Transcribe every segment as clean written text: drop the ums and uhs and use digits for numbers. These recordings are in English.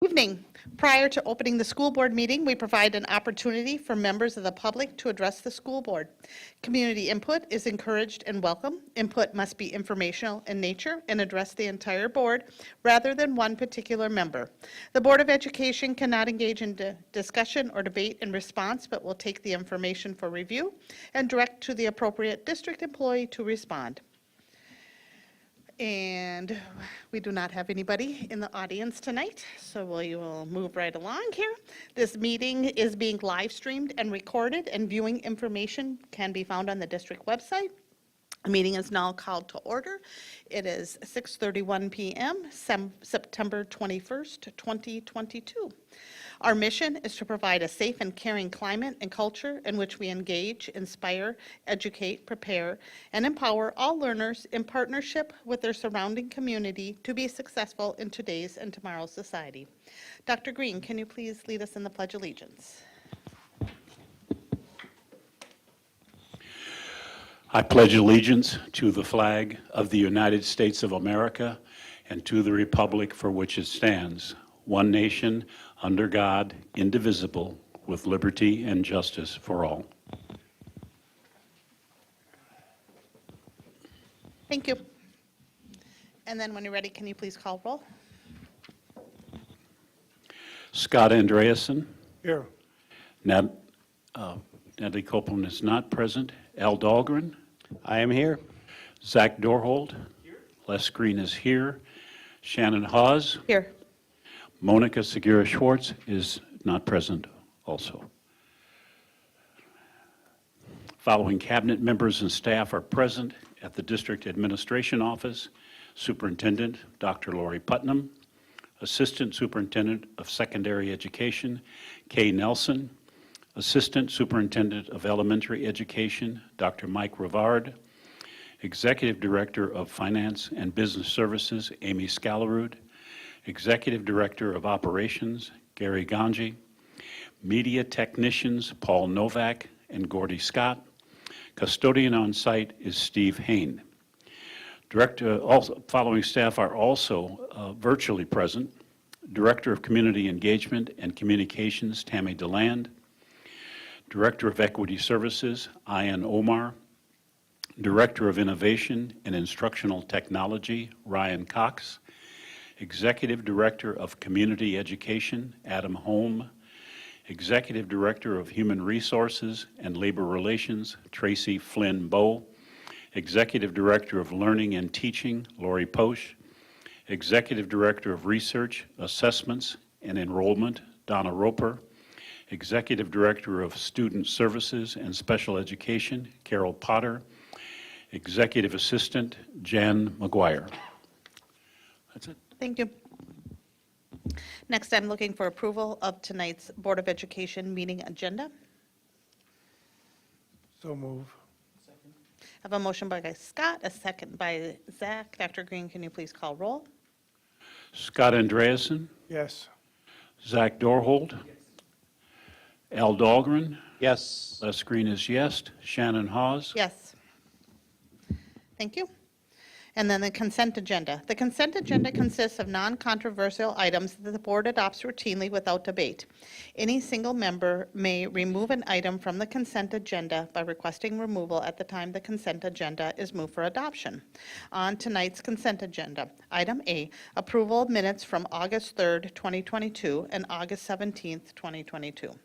Evening. Prior to opening the school board meeting, we provide an opportunity for members of the public to address the school board. Community input is encouraged and welcome. Input must be informational in nature and address the entire board rather than one particular member. The Board of Education cannot engage in discussion or debate in response, but will take the information for review and direct to the appropriate district employee to respond. And we do not have anybody in the audience tonight, so we will move right along here. This meeting is being live streamed and recorded, and viewing information can be found on the district website. The meeting is now called to order. It is 6:31 p.m., September 21st, 2022. Our mission is to provide a safe and caring climate and culture in which we engage, inspire, educate, prepare, and empower all learners in partnership with their surrounding community to be successful in today's and tomorrow's society. Dr. Green, can you please lead us in the Pledge of Allegiance? I pledge allegiance to the flag of the United States of America and to the republic for which it stands, one nation, under God, indivisible, with liberty and justice for all. Thank you. And then when you're ready, can you please call roll? Scott Andreasen. Here. Natalie Copeland is not present. Al Dahlgren. I am here. Zach Dorhold. Here. Les Green is here. Shannon Hawes. Here. Monica Segura-Schwartz is not present also. Following cabinet members and staff are present at the District Administration Office: Superintendent Dr. Lori Putnam, Assistant Superintendent of Secondary Education Kay Nelson, Assistant Superintendent of Elementary Education Dr. Mike Rivard, Executive Director of Finance and Business Services Amy Scalarud, Executive Director of Operations Gary Ganji, Media Technicians Paul Novak and Gordy Scott. Custodian on site is Steve Hain. Following staff are also virtually present: Director of Community Engagement and Communications Tammy DeLand, Director of Equity Services Ian Omar, Director of Innovation and Instructional Technology Ryan Cox, Executive Director of Community Education Adam Holm, Executive Director of Human Resources and Labor Relations Tracy Flynn Bowe, Executive Director of Learning and Teaching Lori Posch, Executive Director of Research, Assessments and Enrollment Donna Roper, Executive Director of Student Services and Special Education Carol Potter, Executive Assistant Jan McGuire. That's it. Thank you. Next, I'm looking for approval of tonight's Board of Education meeting agenda. So move. I have a motion by Scott, a second by Zach. Dr. Green, can you please call roll? Scott Andreasen, Yes. Zach Dorhold, Al Dahlgren, Yes. Les Green is yes, Shannon Hawes. Yes. Thank you. And then the consent agenda. The consent agenda consists of non-controversial items that the board adopts routinely without debate. Any single member may remove an item from the consent agenda by requesting removal at the time the consent agenda is moved for adoption. On tonight's consent agenda, item A, approval of minutes from August 3rd, 2022 and August 17th, 2022.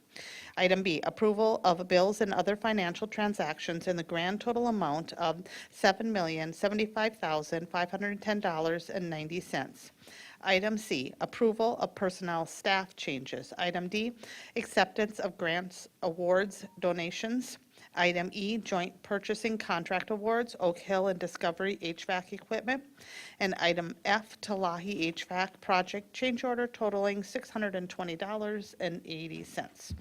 Item B, approval of bills and other financial transactions in the grand total amount of $7,075,510.90. Item C, approval of personnel staff changes. Item D, acceptance of grants, awards, donations. Item E, joint purchasing contract awards, Oak Hill and Discovery HVAC equipment. And item F, Talahi HVAC project change order totaling $620.80.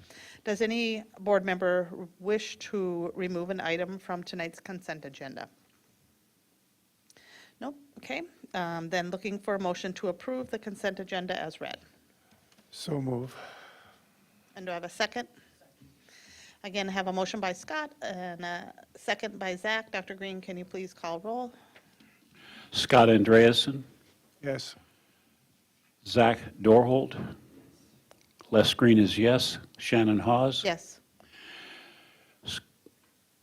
Does any board member wish to remove an item from tonight's consent agenda? Nope, okay. Then looking for a motion to approve the consent agenda as read. So move. And do I have a second? Again, I have a motion by Scott and a second by Zach. Dr. Green, can you please call roll? Scott Andreasen, Yes. Zach Dorhold, Les Green is yes. Shannon Hawes? Yes.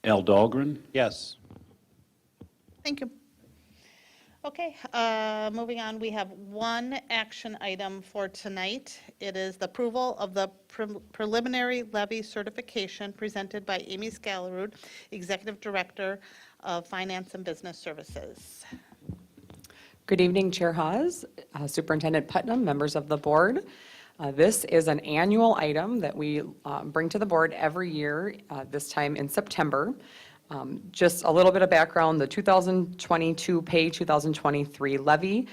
Al Dahlgren? Yes. Thank you. Okay, moving on, we have one action item for tonight. It is the approval of the preliminary levy certification presented by Amy Scalarud, Executive Director of Finance and Business Services. Good evening, Chair Hawes, Superintendent Putnam, members of the board. This is an annual item that we bring to the board every year, this time in September. Just a little bit of background, the 2022 pay 2023 levy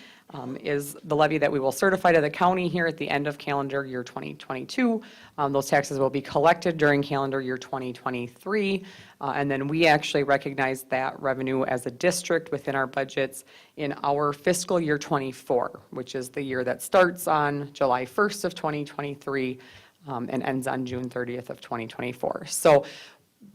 is the levy that we will certify to the county here at the end of calendar year 2022. Those taxes will be collected during calendar year 2023, and then we actually recognize that revenue as a district within our budgets in our fiscal year 24, which is the year that starts on July 1st of 2023 and ends on June 30th of 2024. So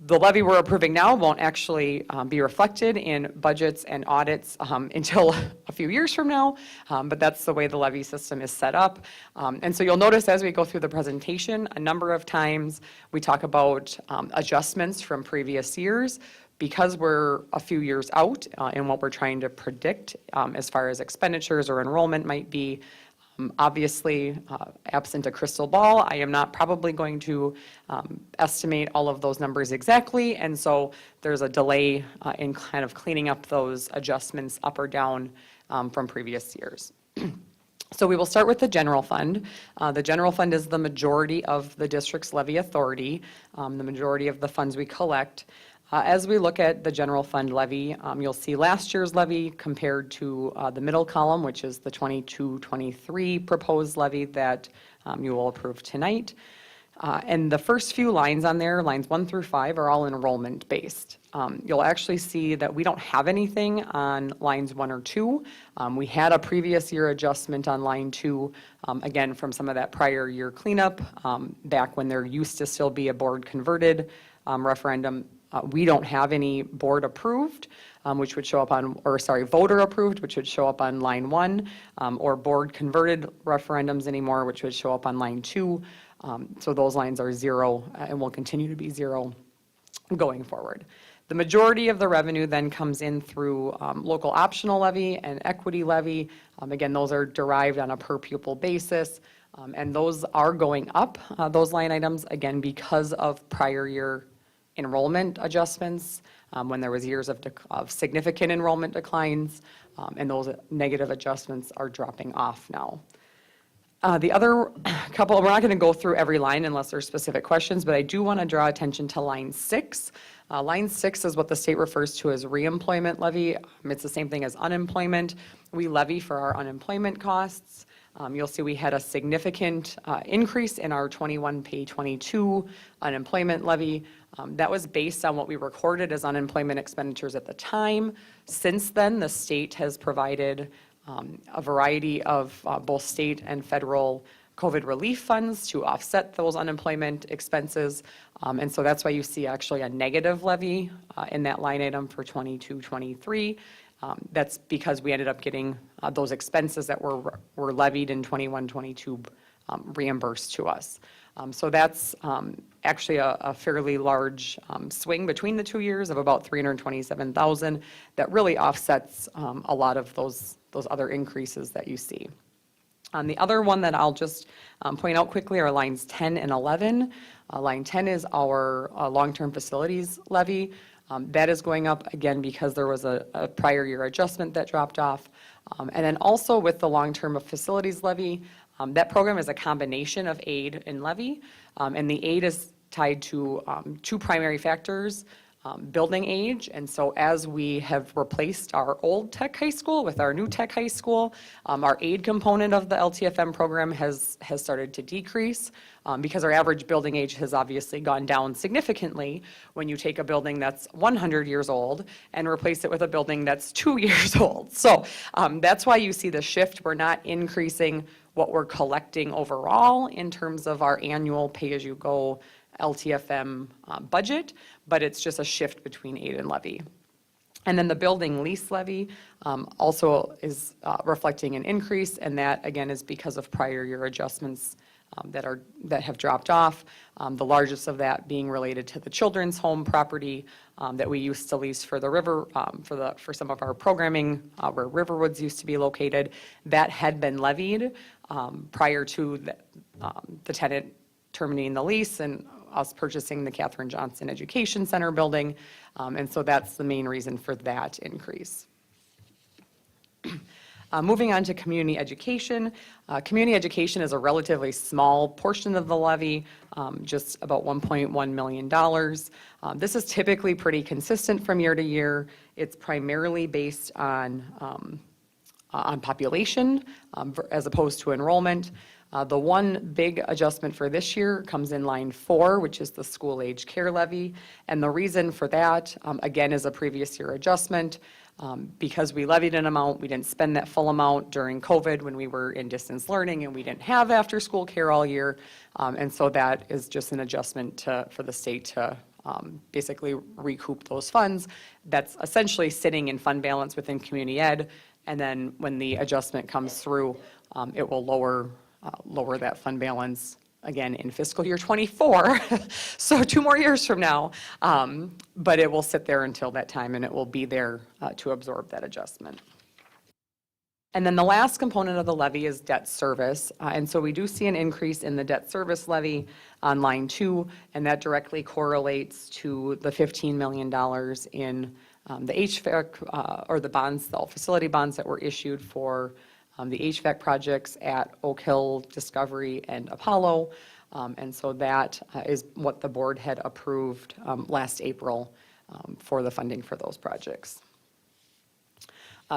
the levy we're approving now won't actually be reflected in budgets and audits until a few years from now, but that's the way the levy system is set up. And so you'll notice as we go through the presentation, a number of times we talk about adjustments from previous years because we're a few years out in what we're trying to predict as far as expenditures or enrollment might be. Obviously, absent a crystal ball, I am not probably going to estimate all of those numbers exactly, and so there's a delay in kind of cleaning up those adjustments up or down from previous years. So we will start with the general fund. The general fund is the majority of the district's levy authority, the majority of the funds we collect. As we look at the general fund levy, you'll see last year's levy compared to the middle column, which is the 22-23 proposed levy that you will approve tonight. And the first few lines on there, lines 1 through 5, are all enrollment based. You'll actually see that we don't have anything on lines 1 or 2. We had a previous year adjustment on line 2, again, from some of that prior year cleanup, back when there used to still be a board converted referendum. We don't have any board approved, which would show up on, or sorry, voter approved, which would show up on line 1, or board converted referendums anymore, which would show up on line 2. So those lines are 0 and will continue to be 0 going forward. The majority of the revenue then comes in through local optional levy and equity levy. Again, those are derived on a per pupil basis, and those are going up, those line items, again, because of prior year enrollment adjustments, when there was years of significant enrollment declines, and those negative adjustments are dropping off now. The other couple, we're not going to go through every line unless there's specific questions, but I do want to draw attention to line 6. Line 6 is what the state refers to as reemployment levy. It's the same thing as unemployment. We levy for our unemployment costs. You'll see we had a significant increase in our 21 pay 22 unemployment levy. That was based on what we recorded as unemployment expenditures at the time. Since then, the state has provided a variety of both state and federal COVID relief funds to offset those unemployment expenses. And so that's why you see actually a negative levy in that line item for 22-23. That's because we ended up getting those expenses that were levied in 21-22 reimbursed to us. So that's actually a fairly large swing between the 2 years of about $327,000 that really offsets a lot of those other increases that you see. The other one that I'll just point out quickly are lines 10 and 11. Line 10 is our long-term facilities levy. That is going up again because there was a prior year adjustment that dropped off. And then also with the long-term facilities levy, that program is a combination of aid and levy. And the aid is tied to 2 primary factors, building age. And so as we have replaced our old tech high school with our new tech high school, our aid component of the LTFM program has started to decrease because our average building age has obviously gone down significantly when you take a building that's 100 years old and replace it with a building that's 2 years old. So that's why you see the shift. We're not increasing what we're collecting overall in terms of our annual pay-as-you-go LTFM budget, but it's just a shift between aid and levy. And then the building lease levy also is reflecting an increase, and that again is because of prior year adjustments that have dropped off. The largest of that being related to the children's home property that we used to lease for the river, for some of our programming, where Riverwoods used to be located. That had been levied prior to the tenant terminating the lease and us purchasing the Katherine Johnson Education Center building. And so that's the main reason for that increase. Moving on to community education. Community education is a relatively small portion of the levy, just about $1.1 million. This is typically pretty consistent from year to year. It's primarily based on population as opposed to enrollment. The one big adjustment for this year comes in line 4, which is the school age care levy. And the reason for that, again, is a previous year adjustment. Because we levied an amount, we didn't spend that full amount during COVID when we were in distance learning and we didn't have after-school care all year. And so that is just an adjustment for the state to basically recoup those funds. That's essentially sitting in fund balance within community ed. And then when the adjustment comes through, it will lower that fund balance again in fiscal year '24, so 2 more years from now. But it will sit there until that time, and it will be there to absorb that adjustment. And then the last component of the levy is debt service. And so we do see an increase in the debt service levy on line 2, and that directly correlates to the $15 million in the HVAC, or the bonds, the facility bonds that were issued for the HVAC projects at Oak Hill, Discovery, and Apollo. And so that is what the board had approved last April for the funding for those projects.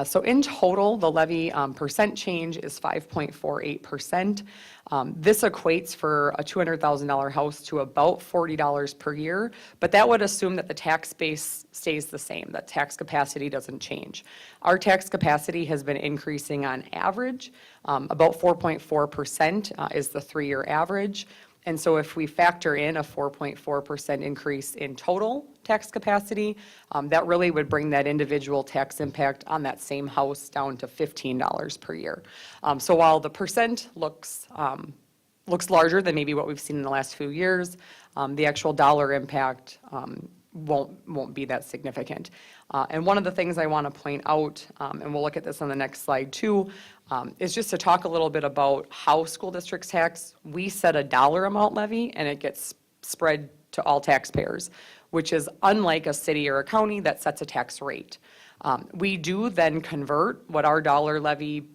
So in total, the levy percent change is 5.48%. This equates for a $200,000 house to about $40 per year, but that would assume that the tax base stays the same, that tax capacity doesn't change. Our tax capacity has been increasing on average. About 4.4% is the 3-year average. And so if we factor in a 4.4% increase in total tax capacity, that really would bring that individual tax impact on that same house down to $15 per year. So while the percent looks larger than maybe what we've seen in the last few years, the actual dollar impact won't be that significant. And one of the things I want to point out, and we'll look at this on the next slide too, is just to talk a little bit about how school districts tax. We set a dollar amount levy and it gets spread to all taxpayers, which is unlike a city or a county that sets a tax rate. We do then convert what our dollar levy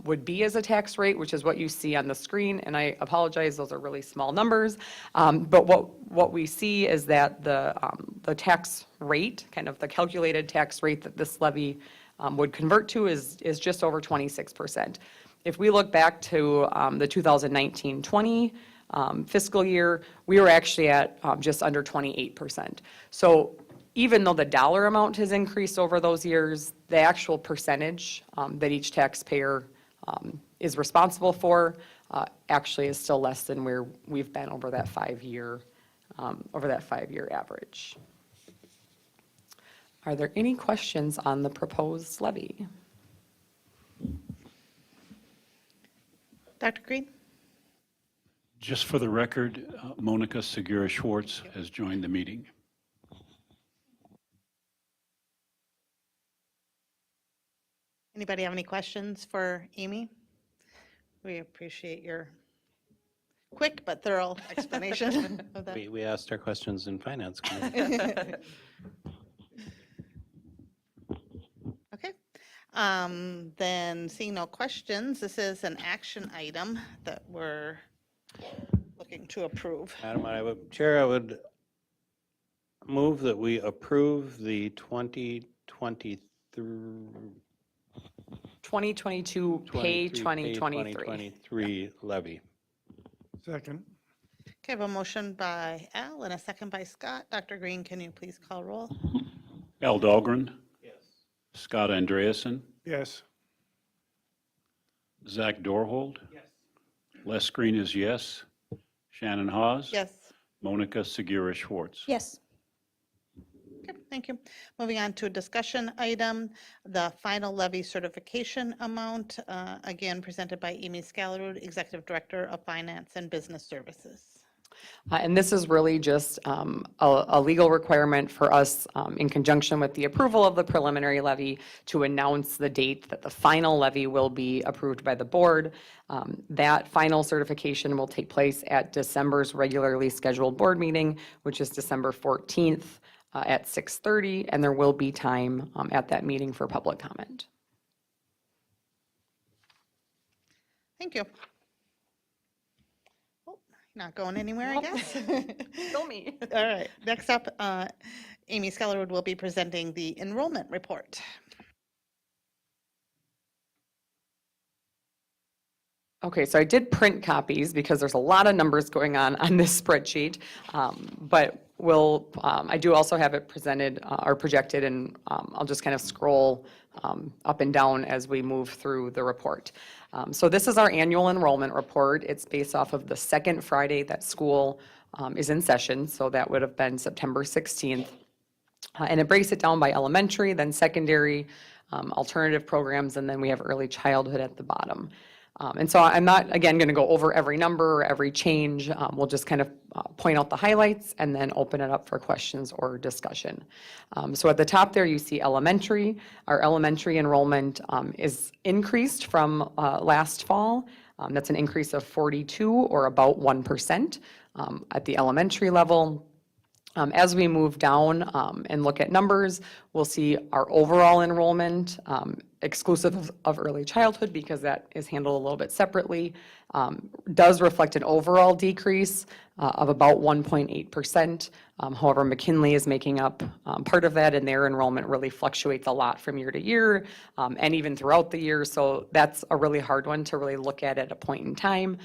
would be as a tax rate, which is what you see on the screen. And I apologize, those are really small numbers. But what we see is that the tax rate, kind of the calculated tax rate that this levy would convert to is just over 26%. If we look back to the 2019-20 fiscal year, we were actually at just under 28%. So even though the dollar amount has increased over those years, the actual percentage that each taxpayer is responsible for actually is still less than where we've been over that 5-year average. Are there any questions on the proposed levy? Dr. Green? Just for the record, Monica Segura-Schwartz has joined the meeting. Anybody have any questions for Amy? We appreciate your quick but thorough explanation of that. We asked our questions in Finance Committee. Okay. Then seeing no questions, this is an action item that we're looking to approve. Madam Chair, I would move that we approve the 2022 pay 2023. levy. Second. Okay, I have a motion by Al and a second by Scott. Dr. Green, can you please call roll? Al Dahlgren, Yes. Scott Andreasen, Yes. Zach Dorhold, Yes. Les Green is yes, Shannon Hawes. Yes. Monica Segura-Schwartz. Yes. Okay. Thank you. Moving on to a discussion item, the final levy certification amount, again presented by Amy Scalarud, Executive Director of Finance and Business Services. And this is really just a legal requirement for us in conjunction with the approval of the preliminary levy to announce the date that the final levy will be approved by the board. That final certification will take place at December's regularly scheduled board meeting, which is December 14th at 6:30, and there will be time at that meeting for public comment. Thank you. Oh, not going anywhere, I guess. Still me. All right, next up, Amy Scalarwood will be presenting the enrollment report. Okay, so I did print copies because there's a lot of numbers going on this spreadsheet, but I do also have it presented or projected, and I'll just kind of scroll up and down as we move through the report. So this is our annual enrollment report. It's based off of the second Friday that school is in session, so that would have been September 16th. And it breaks it down by elementary, then secondary, alternative programs, and then we have early childhood at the bottom. And so I'm not, again, going to go over every number or every change. We'll just kind of point out the highlights and then open it up for questions or discussion. So at the top there, you see elementary. Our elementary enrollment is increased from last fall. That's an increase of 42 or about 1% at the elementary level. As we move down and look at numbers, we'll see our overall enrollment, exclusive of early childhood, because that is handled a little bit separately, does reflect an overall decrease of about 1.8%. However, McKinley is making up part of that, and their enrollment really fluctuates a lot from year to year and even throughout the year. So that's a really hard one to really look at a point in time.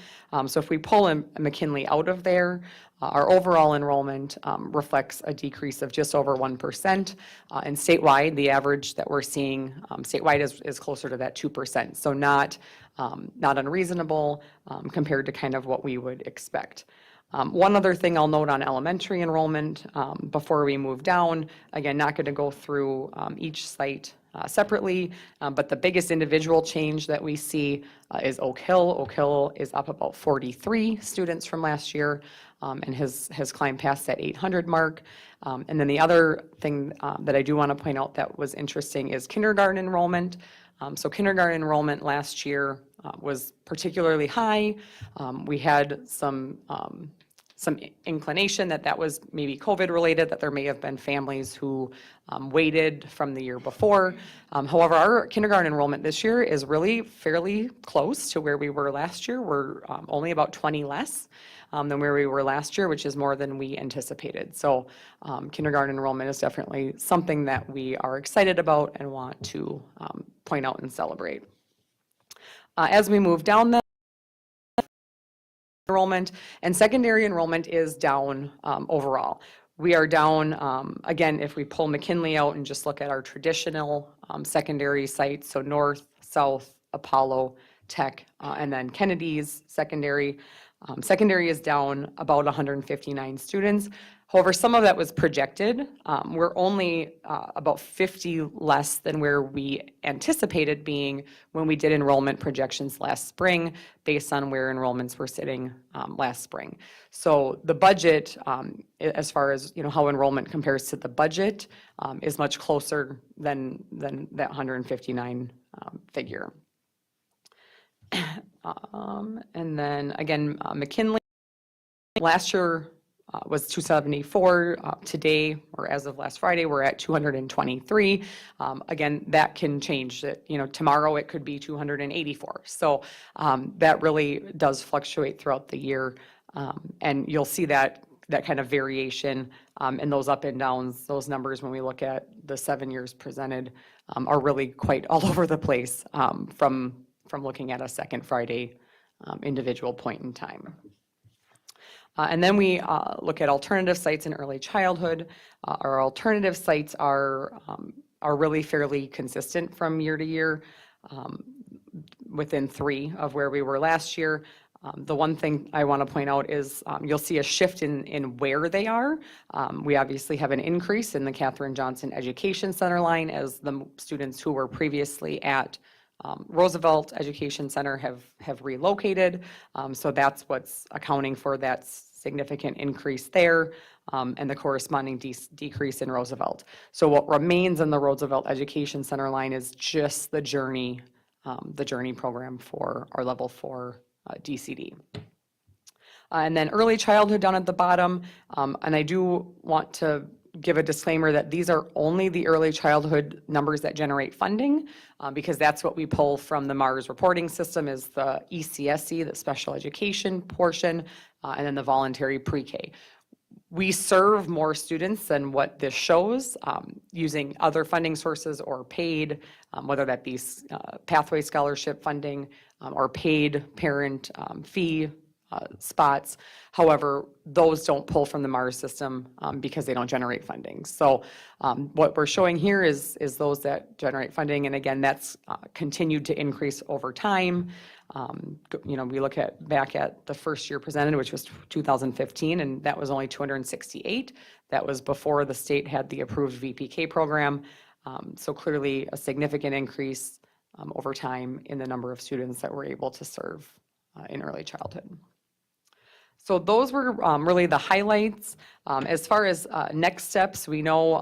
So if we pull McKinley out of there, our overall enrollment reflects a decrease of just over 1%. And statewide, the average that we're seeing statewide is closer to that 2%. So not unreasonable compared to kind of what we would expect. One other thing I'll note on elementary enrollment before we move down, again, not going to go through each site separately, but the biggest individual change that we see is Oak Hill. Oak Hill is up about 43 students from last year and has climbed past that 800 mark. And then the other thing that I do want to point out that was interesting is kindergarten enrollment. So kindergarten enrollment last year was particularly high. We had some inclination that was maybe COVID related, that there may have been families who waited from the year before. However, our kindergarten enrollment this year is really fairly close to where we were last year. We're only about 20 less than where we were last year, which is more than we anticipated. So kindergarten enrollment is definitely something that we are excited about and want to point out and celebrate. As we move down then, enrollment and secondary enrollment is down overall. We are down, again, if we pull McKinley out and just look at our traditional secondary sites, so North, South, Apollo, Tech, and then Kennedy's secondary. Secondary is down about 159 students. However, some of that was projected. We're only about 50 less than where we anticipated being when we did enrollment projections last spring, based on where enrollments were sitting last spring. So the budget, as far as how enrollment compares to the budget, is much closer than that 159 figure. And then again, McKinley last year was 274. Today, or as of last Friday, we're at 223. Again, that can change. Tomorrow it could be 284. So that really does fluctuate throughout the year, and you'll see that kind of variation and those up and downs. Those numbers, when we look at the 7 years presented, are really quite all over the place from looking at a second Friday individual point in time. And then we look at alternative sites in early childhood. Our alternative sites are really fairly consistent from year to year, within 3 of where we were last year. The one thing I want to point out is you'll see a shift in where they are. We obviously have an increase in the Katherine Johnson Education Center line as the students who were previously at Roosevelt Education Center have relocated. So that's what's accounting for that significant increase there and the corresponding decrease in Roosevelt. So what remains in the Roosevelt Education Center line is just the Journey program for our level 4 DCD. And then early childhood down at the bottom, and I do want to give a disclaimer that these are only the early childhood numbers that generate funding, because that's what we pull from the MARS reporting system is the ECSE, the special education portion, and then the voluntary pre-K. We serve more students than what this shows using other funding sources or paid, whether that be pathway scholarship funding or paid parent fee spots. However, those don't pull from the MARS system because they don't generate funding. So what we're showing here is those that generate funding. And again, that's continued to increase over time. We look back at the first year presented, which was 2015, and that was only 268. That was before the state had the approved VPK program. So clearly a significant increase over time in the number of students that we're able to serve in early childhood. So those were really the highlights. As far as next steps, we know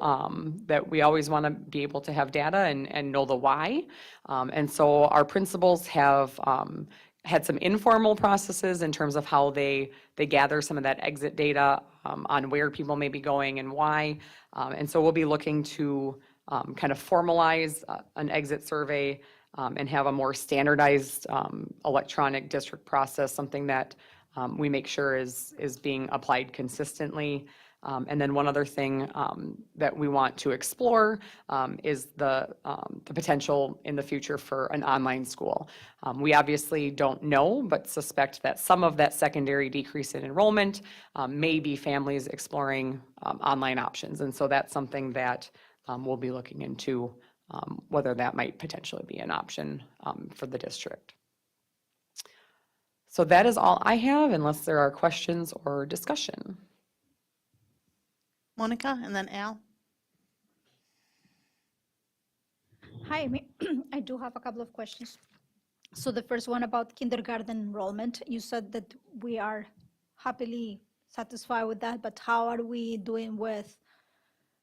that we always want to be able to have data and know the why. And so our principals have had some informal processes in terms of how they gather some of that exit data on where people may be going and why. And so we'll be looking to kind of formalize an exit survey and have a more standardized electronic district process, something that we make sure is being applied consistently. And then one other thing that we want to explore is the potential in the future for an online school. We obviously don't know, but suspect that some of that secondary decrease in enrollment may be families exploring online options. And so that's something that we'll be looking into, whether that might potentially be an option for the district. So that is all I have, unless there are questions or discussion. Monica, and then Al. Hi, I do have a couple of questions. So the first one about kindergarten enrollment, you said that we are happily satisfied with that, but how are we doing with,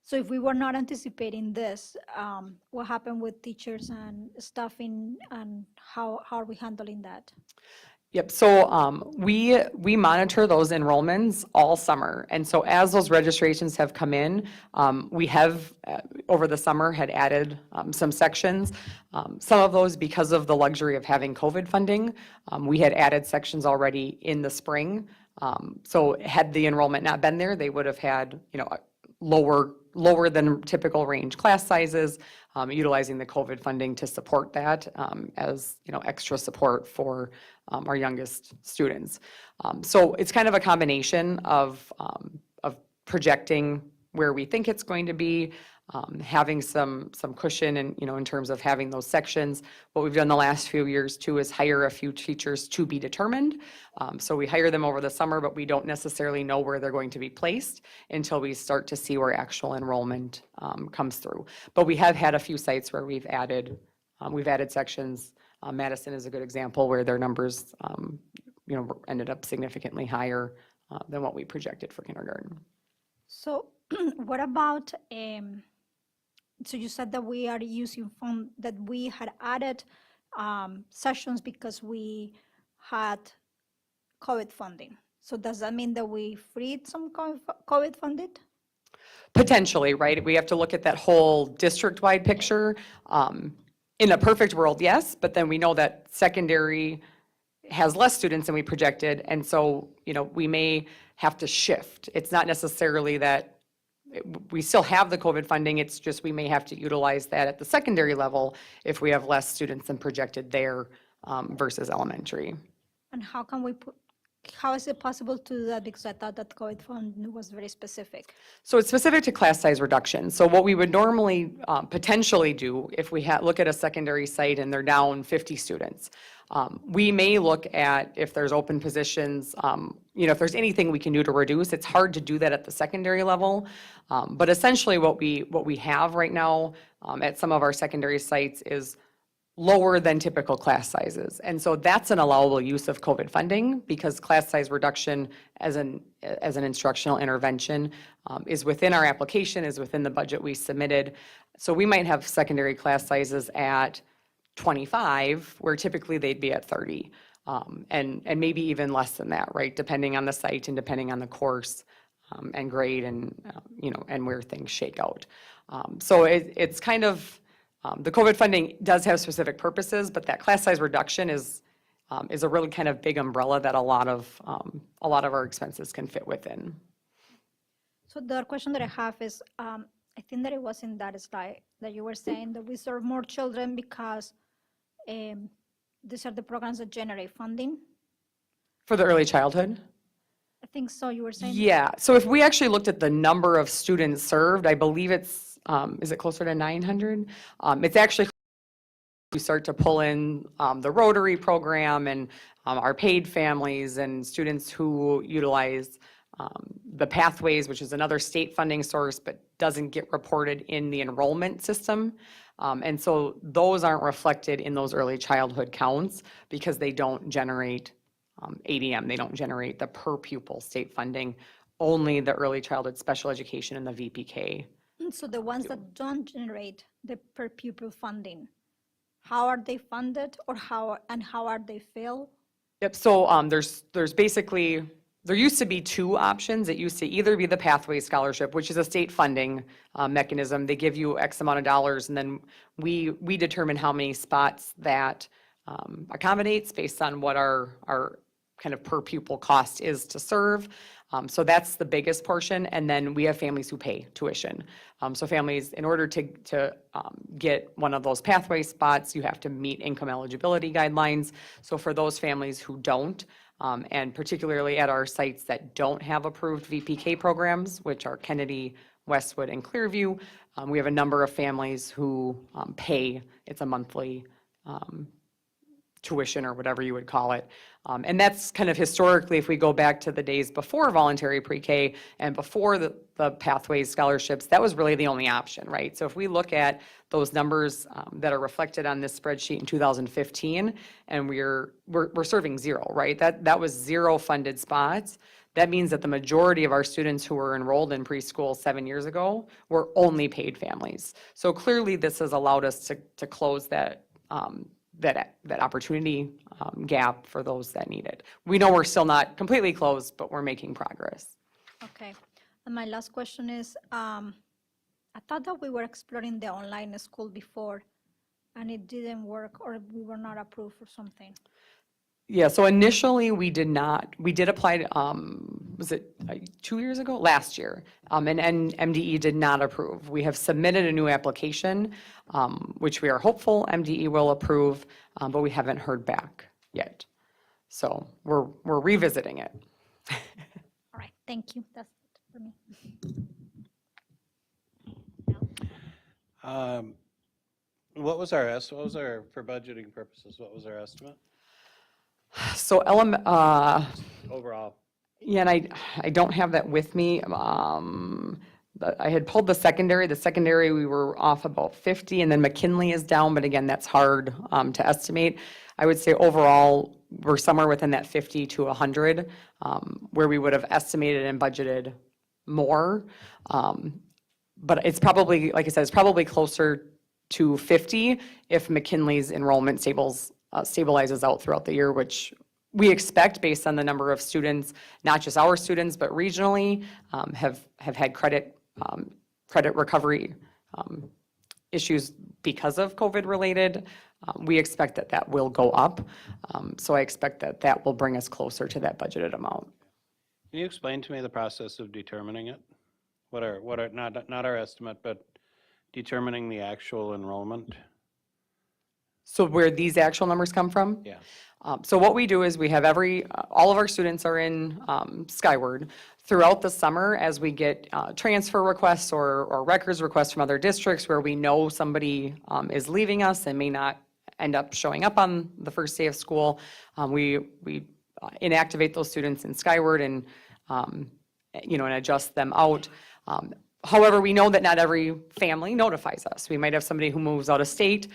so if we were not anticipating this, what happened with teachers and staffing, and how are we handling that? Yep, so we monitor those enrollments all summer. And so as those registrations have come in, we have, over the summer, had added some sections. Some of those because of the luxury of having COVID funding. We had added sections already in the spring. So had the enrollment not been there, they would have had, lower than typical range class sizes, utilizing the COVID funding to support that as extra support for our youngest students. So it's kind of a combination of projecting where we think it's going to be, having some cushion and in terms of having those sections. What we've done the last few years too is hire a few teachers to be determined. So we hire them over the summer, but we don't necessarily know where they're going to be placed until we start to see where actual enrollment comes through. But we have had a few sites where we've added sections. Madison is a good example where their numbers ended up significantly higher than what we projected for kindergarten. So what about, so you said that we are using that we had added sessions because we had COVID funding. So does that mean that we freed some COVID funded? Potentially, right? We have to look at that whole district-wide picture. In a perfect world, yes, but then we know that secondary has less students than we projected, and so, we may have to shift. It's not necessarily that we still have the COVID funding, it's just we may have to utilize that at the secondary level if we have less students than projected there versus elementary. And how is it possible to do that? Because I thought that COVID fund was very specific. So it's specific to class size reduction. So what we would normally potentially do if we look at a secondary site and they're down 50 students, We may look at if there's open positions, if there's anything we can do to reduce. It's hard to do that at the secondary level. But essentially what we have right now at some of our secondary sites is lower than typical class sizes. And so that's an allowable use of COVID funding because class size reduction as an instructional intervention is within our application, is within the budget we submitted. So we might have secondary class sizes at 25, where typically they'd be at 30, and maybe even less than that, right? Depending on the site and depending on the course and grade and, and where things shake out. So it's kind of, the COVID funding does have specific purposes, but that class size reduction is a really kind of big umbrella that a lot of our expenses can fit within. So the question that I have is, I think that it was in that slide that you were saying that we serve more children because these are the programs that generate funding. For the early childhood? I think so, you were saying? Yeah, so if we actually looked at the number of students served, I believe it's, is it closer to 900? It's actually, we start to pull in the Rotary program and our paid families and students who utilize the Pathways, which is another state funding source, but doesn't get reported in the enrollment system. And so those aren't reflected in those early childhood counts because they don't generate ADM, they don't generate the per pupil state funding, only the early childhood special education and the VPK. So the ones that don't generate the per pupil funding, how are they funded or how are they filled? Yep, so there's basically, there used to be two options. It used to either be the Pathway Scholarship, which is a state funding mechanism. They give you X amount of dollars, and then we determine how many spots that accommodates based on what our kind of per pupil cost is to serve. So that's the biggest portion, and then we have families who pay tuition. So families, in order to get one of those pathway spots, you have to meet income eligibility guidelines. So for those families who don't, and particularly at our sites that don't have approved VPK programs, which are Kennedy, Westwood, and Clearview, we have a number of families who pay, it's a monthly tuition or whatever you would call it. And that's kind of historically, if we go back to the days before voluntary pre-K and before the Pathways scholarships, that was really the only option, right? So if we look at those numbers that are reflected on this spreadsheet in 2015, and we're serving zero, right? That was zero funded spots. That means that the majority of our students who were enrolled in preschool 7 years ago were only paid families. So clearly this has allowed us to close that opportunity gap for those that need it. We know we're still not completely closed, but we're making progress. Okay. And my last question is, I thought that we were exploring the online school before and it didn't work, or we were not approved for something. Yeah, so initially we did not. We did apply, was it 2 years ago? Last year, and MDE did not approve. We have submitted a new application, which we are hopeful MDE will approve, but we haven't heard back yet. So we're revisiting it. All right, thank you. That's it for me. What was our, for budgeting purposes, what was our estimate So overall? yeah, and I don't have that with me. But I had pulled the secondary. The secondary, we were off about 50, and then McKinley is down, but again, that's hard to estimate. I would say overall, we're somewhere within that 50 to 100, where we would have estimated and budgeted more. But it's probably, like I said, it's probably closer to 50 if McKinley's enrollment stabilizes out throughout the year, which we expect based on the number of students, not just our students, but regionally, have had credit recovery issues because of COVID related. We expect that will go up. So I expect that will bring us closer to that budgeted amount. Can you explain to me the process of determining it? What are not our estimate, but determining the actual enrollment? So where these actual numbers come from? Yeah. So what we do is we have all of our students are in Skyward. Throughout the summer, as we get transfer requests or records requests from other districts where we know somebody is leaving us and may not end up showing up on the first day of school, we inactivate those students in Skyward and, and adjust them out. However, we know that not every family notifies us. We might have somebody who moves out of state.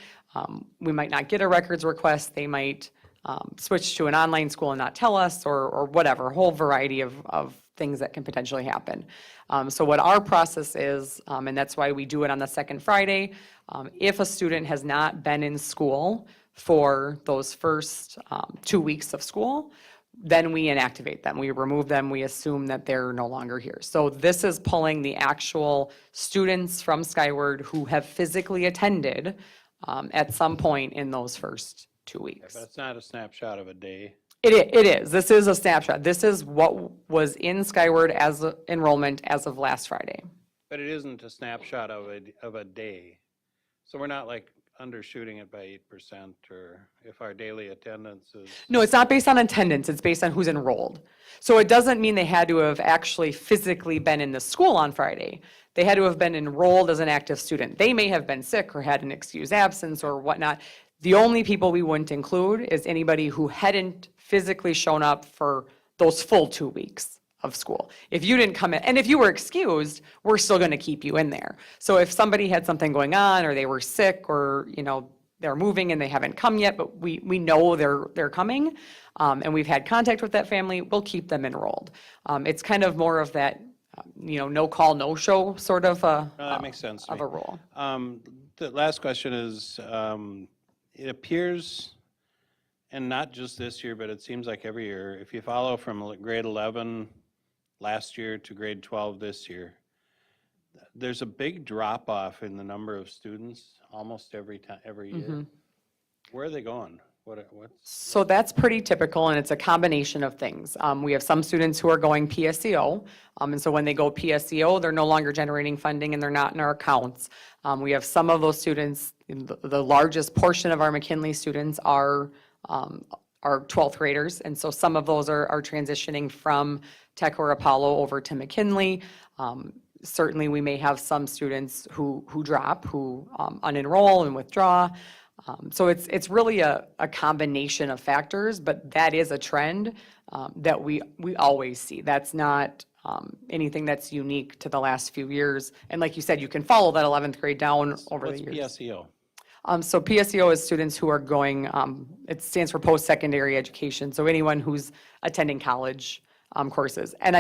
We might not get a records request. They might switch to an online school and not tell us, or whatever, a whole variety of things that can potentially happen. So what our process is, and that's why we do it on the second Friday, if a student has not been in school for those first 2 weeks of school, then we inactivate them. We remove them. We assume that they're no longer here. So this is pulling the actual students from Skyward who have physically attended at some point in those first 2 weeks. But it's not a snapshot of a day. It is. This is a snapshot. This is what was in Skyward as enrollment as of last Friday. But it isn't a snapshot of a day. So we're not like undershooting it by 8%, or if our daily attendance is. No, it's not based on attendance. It's based on who's enrolled. So it doesn't mean they had to have actually physically been in the school on Friday. They had to have been enrolled as an active student. They may have been sick or had an excused absence or whatnot. The only people we wouldn't include is anybody who hadn't physically shown up for those full 2 weeks of school. If you didn't come in, and if you were excused, we're still going to keep you in there. So if somebody had something going on, or they were sick, or they're moving and they haven't come yet, but we know they're coming, and we've had contact with that family, we'll keep them enrolled. It's kind of more of that, no call, no show sort of That makes sense to of me. a rule. The last question is, it appears, and not just this year, but it seems like every year, if you follow from grade 11 last year to grade 12 this year, there's a big drop off in the number of students almost every year. Where are they going? What's So that's pretty typical, and it's a combination of things. We have some students who are going PSEO, and so when they go PSEO, they're no longer generating funding and they're not in our accounts. We have some of those students, the largest portion of our McKinley students are 12th graders, and so some of those are transitioning from Tech or Apollo over to McKinley. Certainly, we may have some students who drop, who unenroll and withdraw. So it's really a combination of factors, but that is a trend that we always see. That's not anything that's unique to the last few years. And like you said, you can follow that 11th grade down over the years. What's PSEO? So PSEO is students who are going, it stands for post-secondary education, so anyone who's attending college courses. And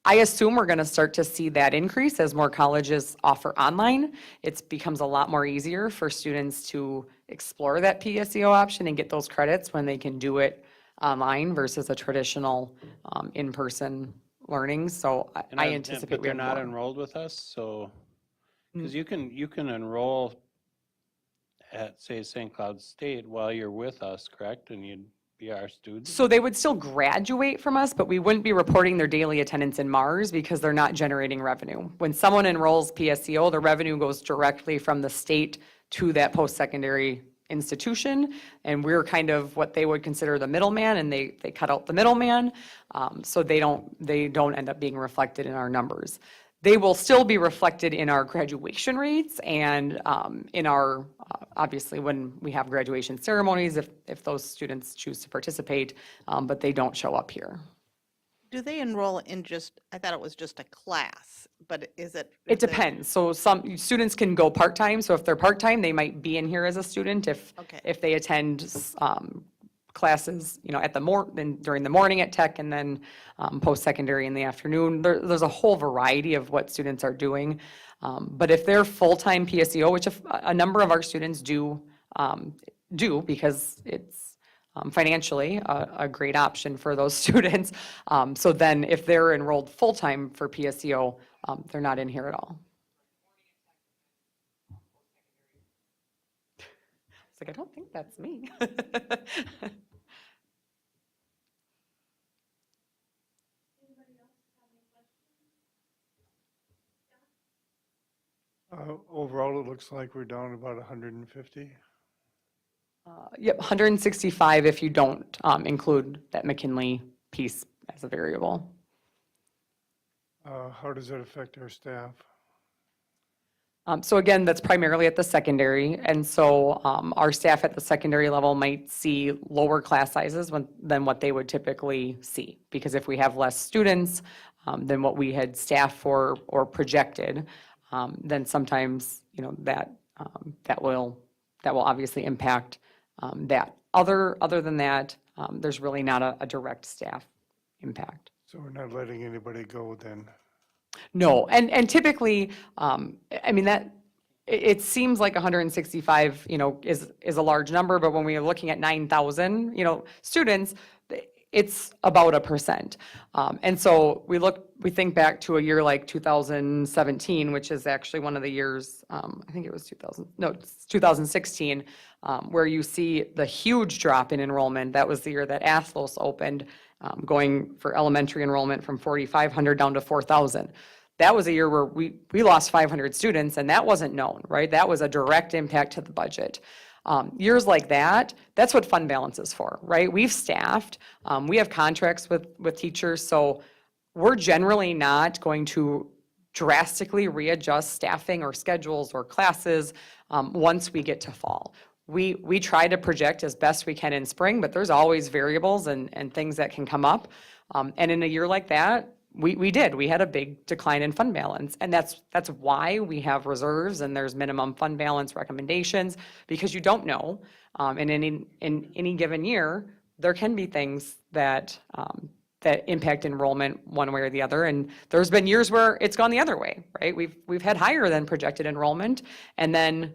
I assume we're going to start to see that increase as more colleges offer online. It becomes a lot more easier for students to explore that PSEO option and get those credits when they can do it online versus a traditional in-person learning. So I anticipate But we they're have not more. enrolled with us, so, because you can enroll at, say, St. Cloud State while you're with us, correct? And you'd be our student? So they would still graduate from us, but we wouldn't be reporting their daily attendance in MARS because they're not generating revenue. When someone enrolls PSEO, the revenue goes directly from the state to that post-secondary institution, and we're kind of what they would consider the middleman, and they cut out the middleman, so they don't end up being reflected in our numbers. They will still be reflected in our graduation rates and in our, obviously, when we have graduation ceremonies, if those students choose to participate, but they don't show up here. Do they enroll in I thought it was just a class, but is it? It depends. So some students can go part-time. So if they're part-time, they might be in here as a student Okay. if they attend classes, at during the morning at Tech, and then post-secondary in the afternoon. There's a whole variety of what students are doing. But if they're full-time PSEO, which a number of our students do because it's financially a great option for those students. So then if they're enrolled full-time for PSEO, they're not in here at all. It's like, I don't think that's me. Overall, it looks like we're down about 150. Yep, 165 if you don't include that McKinley piece as a variable. How does that affect our staff? So again, that's primarily at the secondary, and so our staff at the secondary level might see lower class sizes than what they would typically see. Because if we have less students than what we had staffed for or projected, then sometimes, that will obviously impact that. Other than that, there's really not a direct staff impact. So we're not letting anybody go then? No, and typically, I mean, it seems like 165, is a large number, but when we are looking at 9,000, students, it's about 1%. And so we think back to a year like 2017, which is actually one of the years, I think it was 2016, where you see the huge drop in enrollment. That was the year that Athlos opened, going for elementary enrollment from 4,500 down to 4,000. That was a year where we lost 500 students, and that wasn't known, right? That was a direct impact to the budget. Years like that, that's what fund balance is for, right? We've staffed, we have contracts with teachers, so we're generally not going to drastically readjust staffing or schedules or classes once we get to fall. We try to project as best we can in spring, but there's always variables and things that can come up. And in a year like that, we had a big decline in fund balance. And that's why we have reserves and there's minimum fund balance recommendations, because you don't know. And in any given year, there can be things that impact enrollment one way or the other. And there's been years where it's gone the other way, right? We've had higher than projected enrollment, and then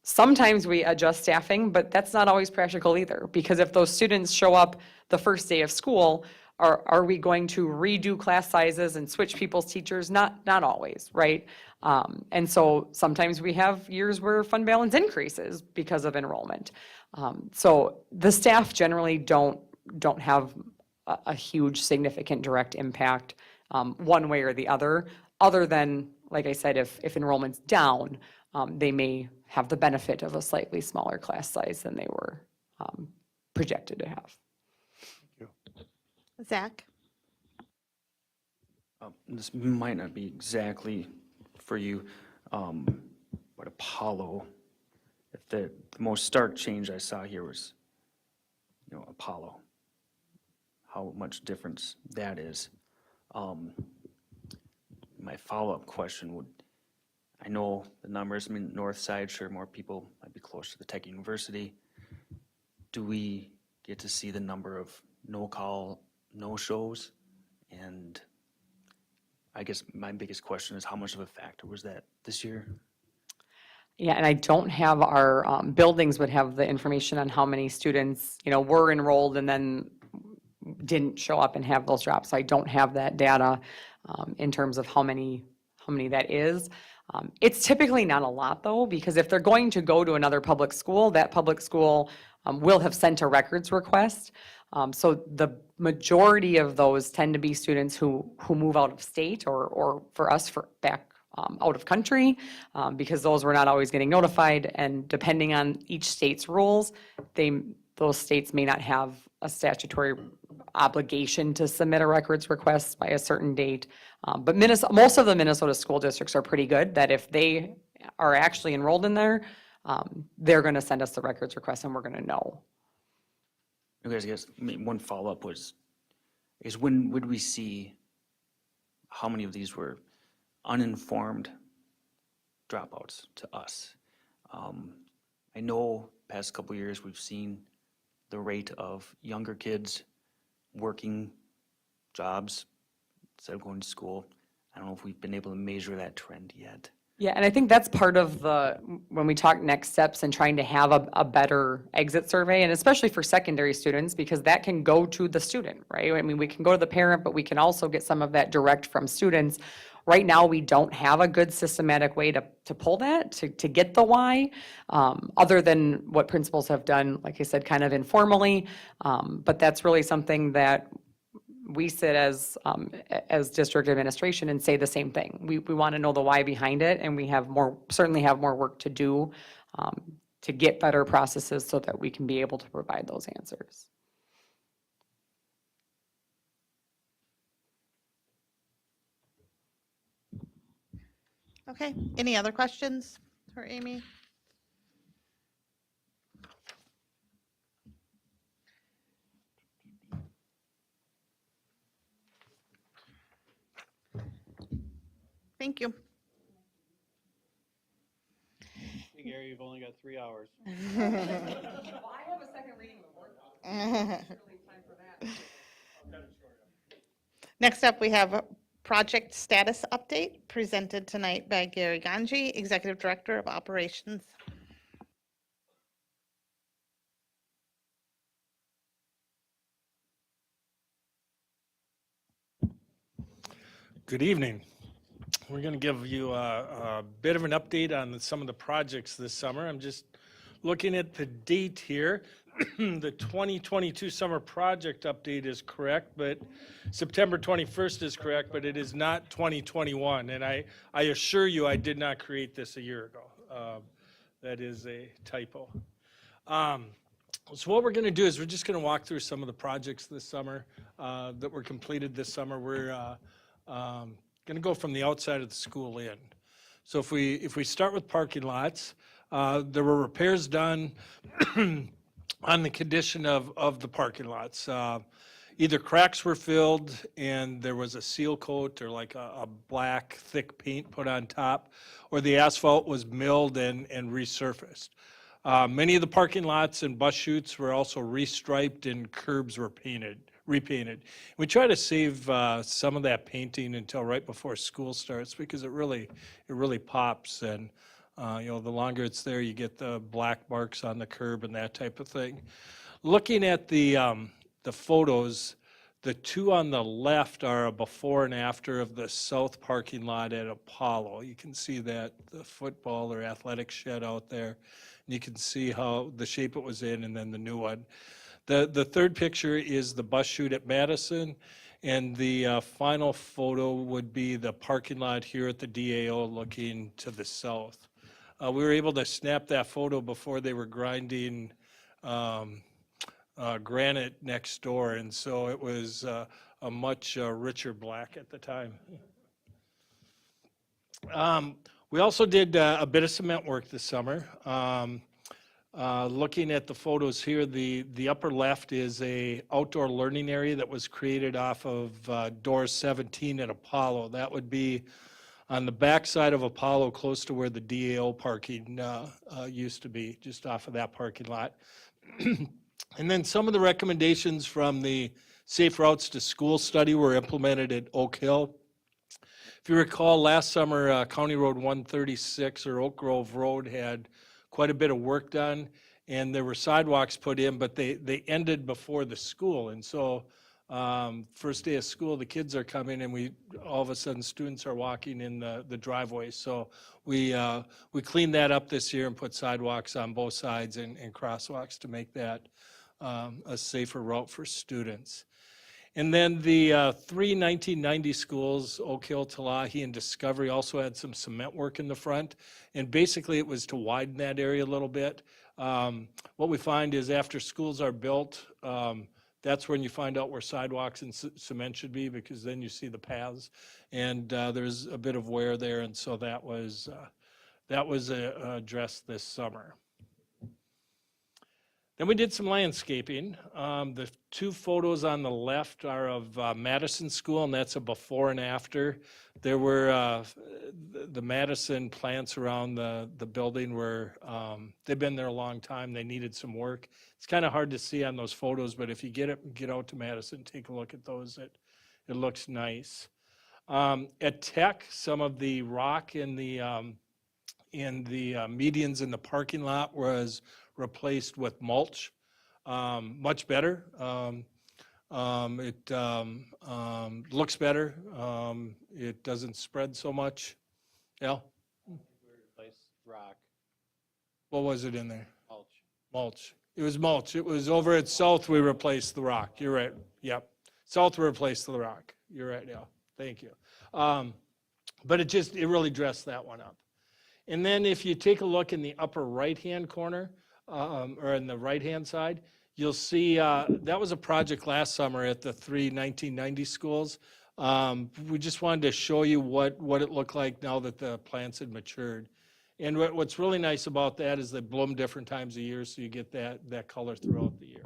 sometimes we adjust staffing, but that's not always practical either, because if those students show up the first day of school, are we going to redo class sizes and switch people's teachers? Not always, right? And so sometimes we have years where fund balance increases because of enrollment. So the staff generally don't have a huge significant direct impact one way or the other than, like I said, if enrollment's down, they may have the benefit of a slightly smaller class size than they were projected to have. Zach? This might not be exactly for you, but Apollo, if the most stark change I saw here was, Apollo, how much difference that is. My follow-up question would, I know the numbers, north side, sure, more people might be close to the tech university. Do we get to see the number of no-call, no-shows? And I guess my biggest question is, how much of a factor was that this year? Yeah, and I don't have our, buildings would have the information on how many students, were enrolled and then didn't show up and have those drops. So I don't have that data in terms of how many that is. It's typically not a lot though, because if they're going to go to another public school, that public school will have sent a records request. So the majority of those tend to be students who move out of state or for us back out of country, because those were not always getting notified. And depending on each state's rules, those states may not have a statutory obligation to submit a records request by a certain date. But most of the Minnesota school districts are pretty good that if they are actually enrolled in there, they're going to send us the records request and we're going to know. I guess one follow-up is when would we see how many of these were uninformed dropouts to us? I know past couple years we've seen the rate of younger kids working jobs instead of going to school. I don't know if we've been able to measure that trend yet. Yeah, and I think that's part of when we talk next steps and trying to have a better exit survey, and especially for secondary students, because that can go to the student, right? I mean, we can go to the parent, but we can also get some of that direct from students. Right now, we don't have a good systematic way to pull that, to get the why, other than what principals have done, like I said, kind of informally. But that's really something that we sit as district administration and say the same thing. We want to know the why behind it, and we certainly have more work to do to get better processes so that we can be able to provide those answers. Okay, any other questions for Amy? Thank you. Hey, Gary, you've only got 3 hours. Well, I have a second reading of the board document. Surely time for that. Next up, we have a project status update presented tonight by Gary Ganji, Executive Director of Operations. Good evening. We're going to give you a bit of an update on some of the projects this summer. I'm just looking at the date here. The 2022 summer project update is correct, but September 21st is correct, but it is not 2021. And I assure you, I did not create this a year ago. That is a typo. So what we're going to do is we're just going to walk through some of the projects this summer that were completed this summer. We're going to go from the outside of the school in. So if we start with parking lots, there were repairs done on the condition of the parking lots. Either cracks were filled and there was a seal coat or like a black thick paint put on top, or the asphalt was milled and resurfaced. Many of the parking lots and bus chutes were also restriped and curbs were repainted. We try to save some of that painting until right before school starts because it really pops, and the longer it's there, you get the black marks on the curb and that type of thing. Looking at the photos, the two on the left are a before and after of the south parking lot at Apollo. You can see that the football or athletic shed out there. And you can see how the shape it was in, and then the new one. The third picture is the bus chute at Madison, and the final photo would be the parking lot here at the DAO looking to the south. We were able to snap that photo before they were grinding granite next door, and so it was a much richer black at the time. We also did a bit of cement work this summer. Looking at the photos here, the upper left is a outdoor learning area that was created off of door 17 at Apollo. That would be on the back side of Apollo, close to where the DAO parking used to be, just off of that parking lot. And then some of the recommendations from the Safe Routes to School study were implemented at Oak Hill. If you recall, last summer, County Road 136 or Oak Grove Road had quite a bit of work done, and there were sidewalks put in, but they ended before the school. And so first day of school, the kids are coming, and all of a sudden students are walking in the driveway. So we cleaned that up this year and put sidewalks on both sides and crosswalks to make that a safer route for students. And then the three 1990 schools, Oak Hill, Talahi, and Discovery, also had some cement work in the front. And basically it was to widen that area a little bit. What we find is after schools are built, that's when you find out where sidewalks and cement should be, because then you see the paths. And there's a bit of wear there, and so that was addressed this summer. Then we did some landscaping. The two photos on the left are of Madison School, and that's a before and after. There were the Madison plants around the building were, they've been there a long time. They needed some work. It's kind of hard to see on those photos, but if you get out to Madison, take a look at those. It looks nice. At Tech, some of the rock in the medians in the parking lot was replaced with mulch, much better. It looks better. It doesn't spread so much. Yeah? We replaced rock, What was it in there? mulch. Mulch. It was mulch. It was over at South we replaced the rock. You're right. Yep. South we replaced the rock. You're right, yeah. Thank you. But it really dressed that one up. And then if you take a look in the upper right-hand corner, or in the right-hand side, you'll see that was a project last summer at the three 1990 schools. We just wanted to show you what it looked like now that the plants had matured. And what's really nice about that is they bloom different times of year, so you get that color throughout the year.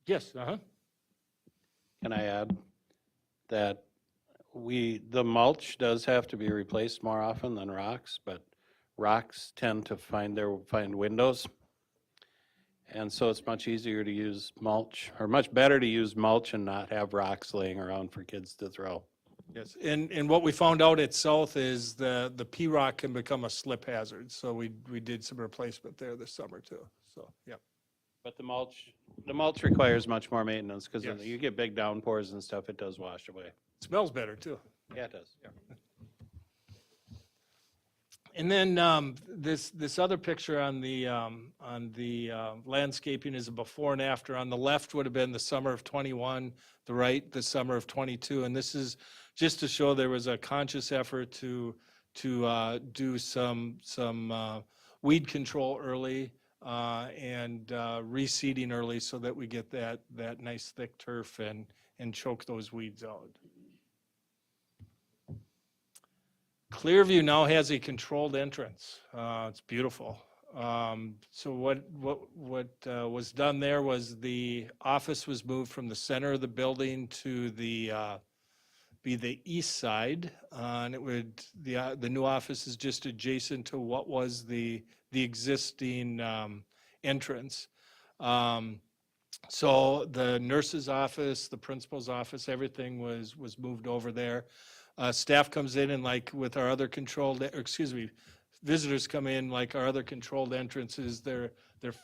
Yes, Can I add that the mulch does have to be replaced more often than rocks, but rocks tend to find windows. And so it's much easier to use mulch, or much better to use mulch and not have rocks laying around for kids to throw. yes. And what we found out at South is the P-rock can become a slip hazard, so we did some replacement there this summer too, so, yeah. But the mulch requires much more maintenance, because Yes. you get big downpours and stuff, it does wash away. Smells better too. Yeah, it does. And then this other picture on the landscaping is a before and after. On the left would have been the summer of '21, the right, the summer of '22. And this is just to show there was a conscious effort to do some weed control early and reseeding early so that we get that nice thick turf and choke those weeds out. Clearview now has a controlled entrance. It's beautiful. So what was done there was the office was moved from the center of the building to be the east side, and the new office is just adjacent to what was the existing entrance. So the nurse's office, the principal's office, everything was moved over there. Staff comes in and like with our other visitors come in like our other controlled entrances, they're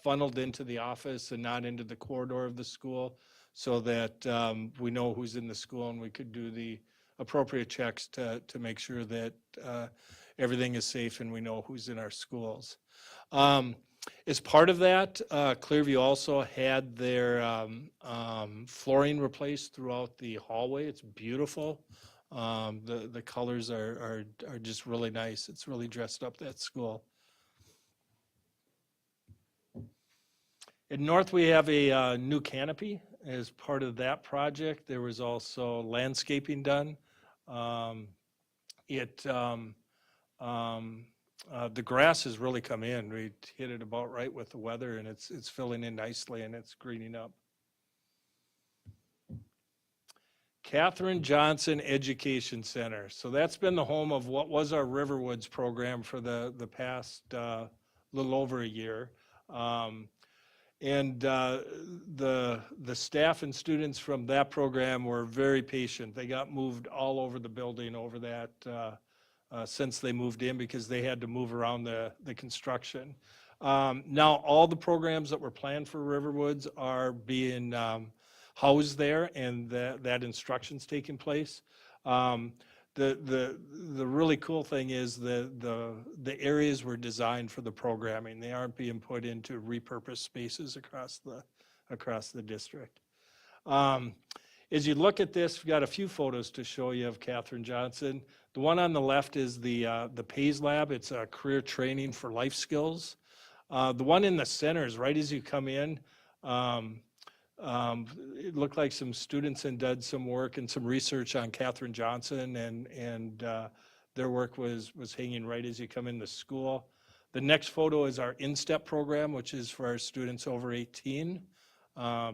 funneled into the office and not into the corridor of the school so that we know who's in the school and we could do the appropriate checks to make sure that everything is safe and we know who's in our schools. As part of that, Clearview also had their flooring replaced throughout the hallway. It's beautiful. The colors are just really nice. It's really dressed up that school. In North, we have a new canopy as part of that project. There was also landscaping done. The grass has really come in. We hit it about right with the weather, and it's filling in nicely, and it's greening up. Catherine Johnson Education Center. So that's been the home of what was our Riverwoods program for the past little over a year. And the staff and students from that program were very patient. They got moved all over the building over that since they moved in because they had to move around the construction. Now all the programs that were planned for Riverwoods are being housed there, and that instruction's taking place. The really cool thing is the areas were designed for the programming. They aren't being put into repurposed spaces across the district. As you look at this, we've got a few photos to show you of Catherine Johnson. The one on the left is the PAYS Lab. It's a career training for life skills. The one in the center is right as you come in. It looked like some students had done some work and some research on Catherine Johnson, and their work was hanging right as you come into school. The next photo is our InStep program, which is for our students over 18.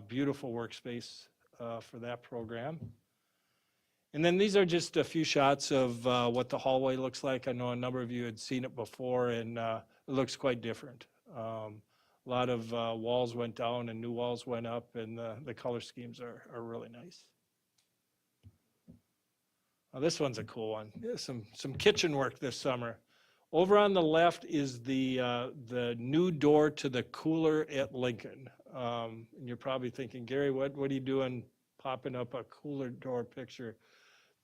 Beautiful workspace for that program. And then these are just a few shots of what the hallway looks like. I know a number of you had seen it before, and it looks quite different. A lot of walls went down and new walls went up, and the color schemes are really nice. This one's a cool one. Yeah, some kitchen work this summer. Over on the left is the new door to the cooler at Lincoln. And you're probably thinking, Gary, what are you doing popping up a cooler door picture?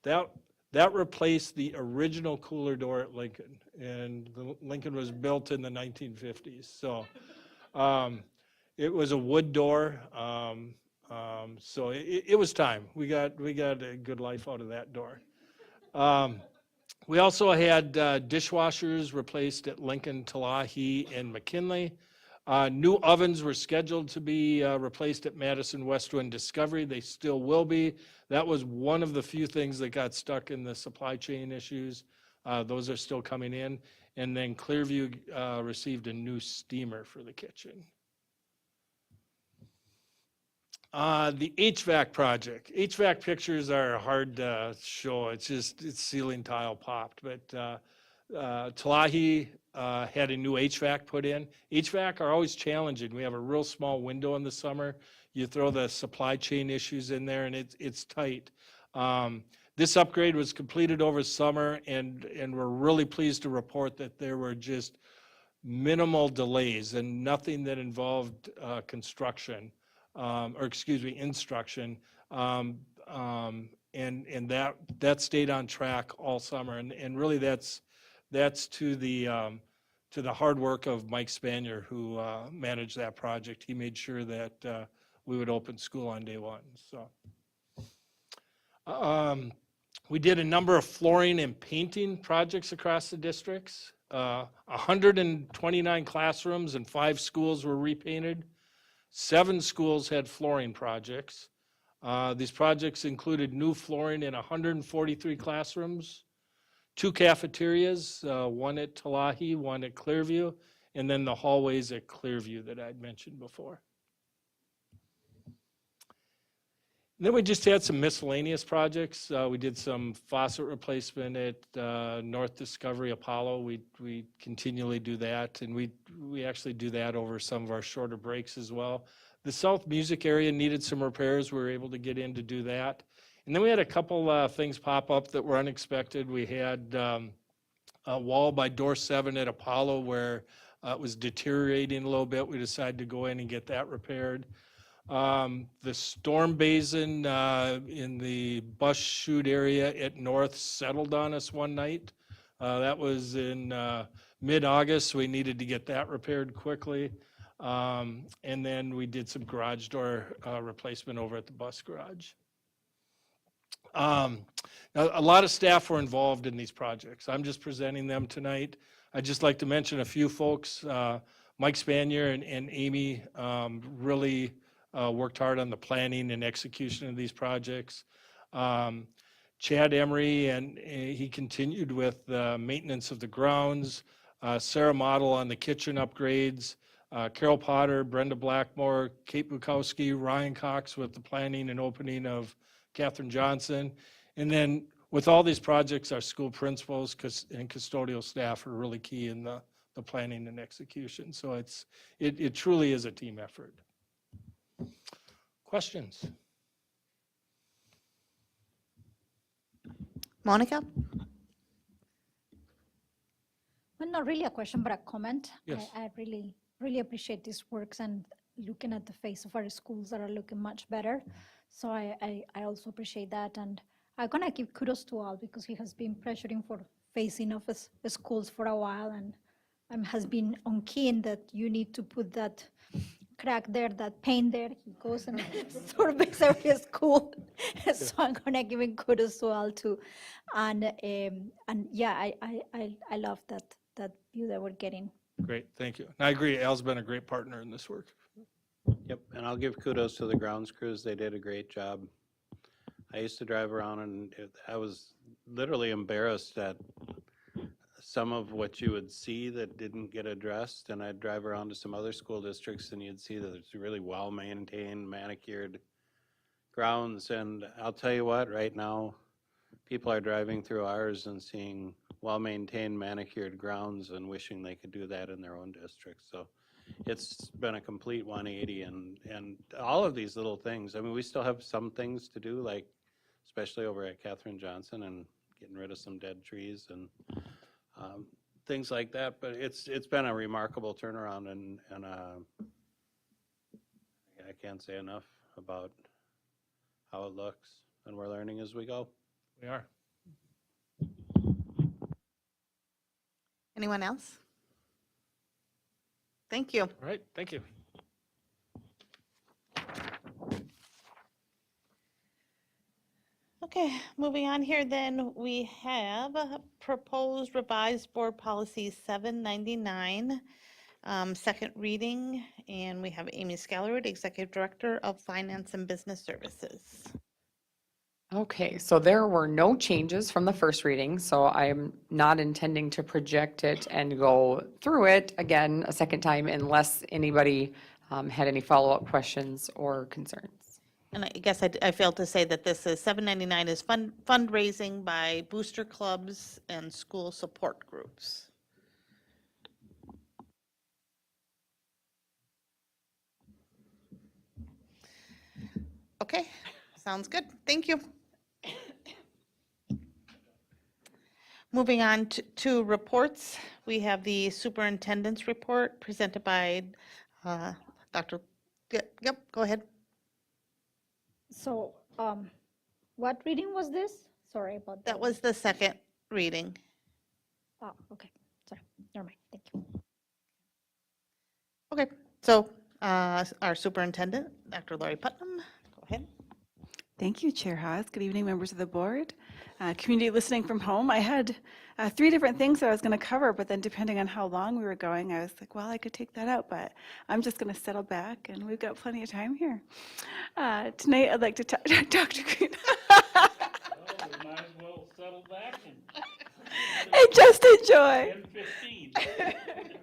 That replaced the original cooler door at Lincoln, and Lincoln was built in the 1950s. So it was a wood door, so it was time. We got a good life out of that door. We also had dishwashers replaced at Lincoln, Talahi, and McKinley. New ovens were scheduled to be replaced at Madison Westwind Discovery. They still will be. That was one of the few things that got stuck in the supply chain issues. Those are still coming in. And then Clearview received a new steamer for the kitchen. The HVAC project. HVAC pictures are hard to show. It's ceiling tile popped. But Telahi had a new HVAC put in. HVAC are always challenging. We have a real small window in the summer. You throw the supply chain issues in there and it's tight. This upgrade was completed over summer and we're really pleased to report that there were just minimal delays and nothing that involved construction, instruction. And that stayed on track all summer. And really that's to the hard work of Mike Spanier, who managed that project. He made sure that we would open school on day one. So we did a number of flooring and painting projects across the districts. 129 classrooms and 5 schools were repainted. 7 schools had flooring projects. These projects included new flooring in 143 classrooms, 2 cafeterias, one at Telahi, one at Clearview, and then the hallways at Clearview that I'd mentioned before. And then we just had some miscellaneous projects. We did some faucet replacement at North Discovery Apollo. We continually do that, and we actually do that over some of our shorter breaks as well. The South Music area needed some repairs. We were able to get in to do that. And then we had a couple things pop up that were unexpected. We had a wall by door 7 at Apollo where it was deteriorating a little bit. We decided to go in and get that repaired. The storm basin in the bus chute area at North settled on us one night. That was in mid-August. We needed to get that repaired quickly. And then we did some garage door replacement over at the bus garage. Now, a lot of staff were involved in these projects. I'm just presenting them tonight. I'd just like to mention a few folks. Mike Spanier and Amy really worked hard on the planning and execution of these projects. Chad Emery, and he continued with the maintenance of the grounds. Sarah Model on the kitchen upgrades. Carol Potter, Brenda Blackmore, Kate Bukowski, Ryan Cox with the planning and opening of Catherine Johnson. And then with all these projects, our school principals and custodial staff are really key in the planning and execution. So it truly is a team effort. Questions? Monica? Well, not really a question, but a comment. Yes. I really, really appreciate these works and looking at the face of our schools that are looking much better. So I also appreciate that. And I'm going to give kudos to Al because he has been pressuring for facing of his schools for a while and has been on key in that you need to put that crack there, that paint there. He goes and surveys every school. So I'm going to give him kudos to Al too. And yeah, I love that view that we're getting. Great, thank you. And I agree, Al's been a great partner in this work. Yep, and I'll give kudos to the grounds crews. They did a great job. I used to drive around and I was literally embarrassed at some of what you would see that didn't get addressed. And I'd drive around to some other school districts and you'd see that it's really well-maintained, manicured grounds. And I'll tell you what, right now, people are driving through ours and seeing well-maintained, manicured grounds and wishing they could do that in their own district. So it's been a complete 180 and all of these little things. I mean, we still have some things to do, like especially over at Catherine Johnson and getting rid of some dead trees and things like that. But it's been a remarkable turnaround and I can't say enough about how it looks, and we're learning as we go. We are. Anyone else? Thank you. All right, thank you. Okay, moving on here then, we have proposed revised board policy 799. Second reading, and we have Amy Scallerid, Executive Director of Finance and Business Services. Okay, so there were no changes from the first reading, so I'm not intending to project it and go through it again a second time unless anybody had any follow-up questions or concerns. And I guess I failed to say that this is $7.99 is fundraising by booster clubs and school support groups. Okay, sounds good. Thank you. Moving on to reports, we have the Superintendent's Report presented by Dr. Yep, go ahead. So, what reading was this? Sorry about that. That was the second reading. Oh, okay, sorry, never mind, thank you. Okay, so our Superintendent, Dr. Lori Putnam, go ahead. Thank you, Chair Haas. Good evening, members of the board. Community listening from home. I had 3 different things that I was going to cover, but then depending on how long we were going, I was like, well, I could take that out, but I'm just going to settle back, and we've got plenty of time here. Tonight, I'd like to talk, Dr. Green. Might as well settle back And just enjoy. 10:15.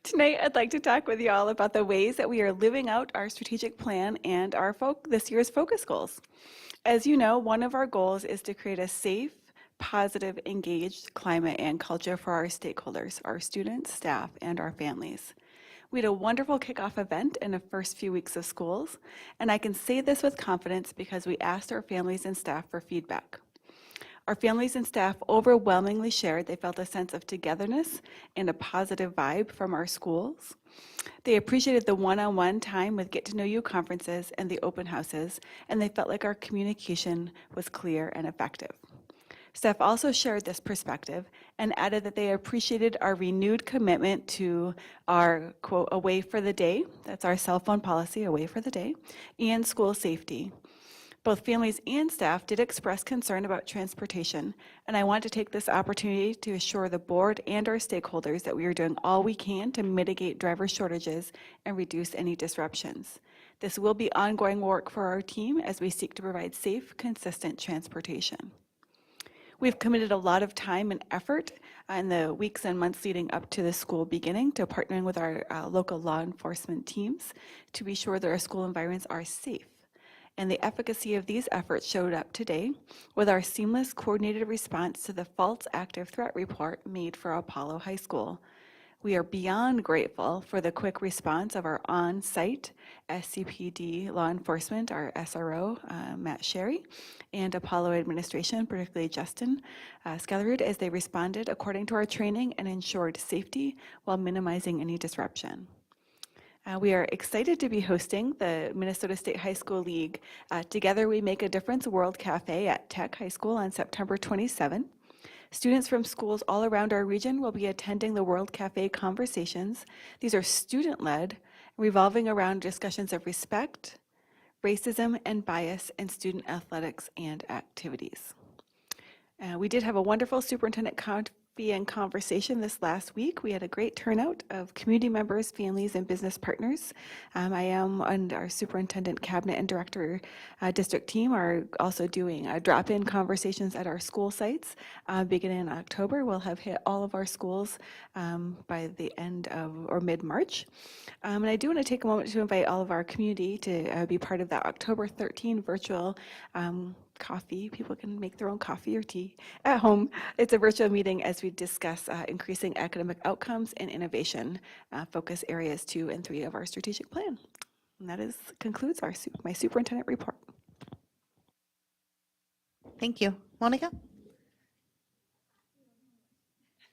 Tonight, I'd like to talk with you all about the ways that we are living out our strategic plan and our this year's focus goals. As you know, one of our goals is to create a safe, positive, engaged climate and culture for our stakeholders, our students, staff, and our families. We had a wonderful kickoff event in the first few weeks of schools, and I can say this with confidence because we asked our families and staff for feedback. Our families and staff overwhelmingly shared they felt a sense of togetherness and a positive vibe from our schools. They appreciated the one-on-one time with get-to-know-you conferences and the open houses, and they felt like our communication was clear and effective. Staff also shared this perspective and added that they appreciated our renewed commitment to our, quote, away for the day, that's our cell phone policy, away for the day, and school safety. Both families and staff did express concern about transportation, and I want to take this opportunity to assure the board and our stakeholders that we are doing all we can to mitigate driver shortages and reduce any disruptions. This will be ongoing work for our team as we seek to provide safe, consistent transportation. We've committed a lot of time and effort in the weeks and months leading up to the school beginning to partnering with our local law enforcement teams to be sure that our school environments are safe. And the efficacy of these efforts showed up today with our seamless coordinated response to the false active threat report made for Apollo High School. We are beyond grateful for the quick response of our on-site SCPD law enforcement, our SRO, Matt Sherry, and Apollo administration, particularly Justin Scallerid, as they responded according to our training and ensured safety while minimizing any disruption. We are excited to be hosting the Minnesota State High School League Together We Make a Difference World Cafe at Tech High School on September 27. Students from schools all around our region will be attending the World Cafe conversations. These are student-led, revolving around discussions of respect, racism, and bias in student athletics and activities. We did have a wonderful superintendent and conversation this last week. We had a great turnout of community members, families, and business partners. I am and our superintendent, cabinet, and director district team are also doing drop-in conversations at our school sites. Beginning in October, we'll have hit all of our schools by the end of or mid-March. And I do want to take a moment to invite all of our community to be part of that October 13 virtual coffee. People can make their own coffee or tea at home. It's a virtual meeting as we discuss increasing academic outcomes and innovation focus areas 2 and 3 of our strategic plan. And that concludes my superintendent report. Thank you. Monica?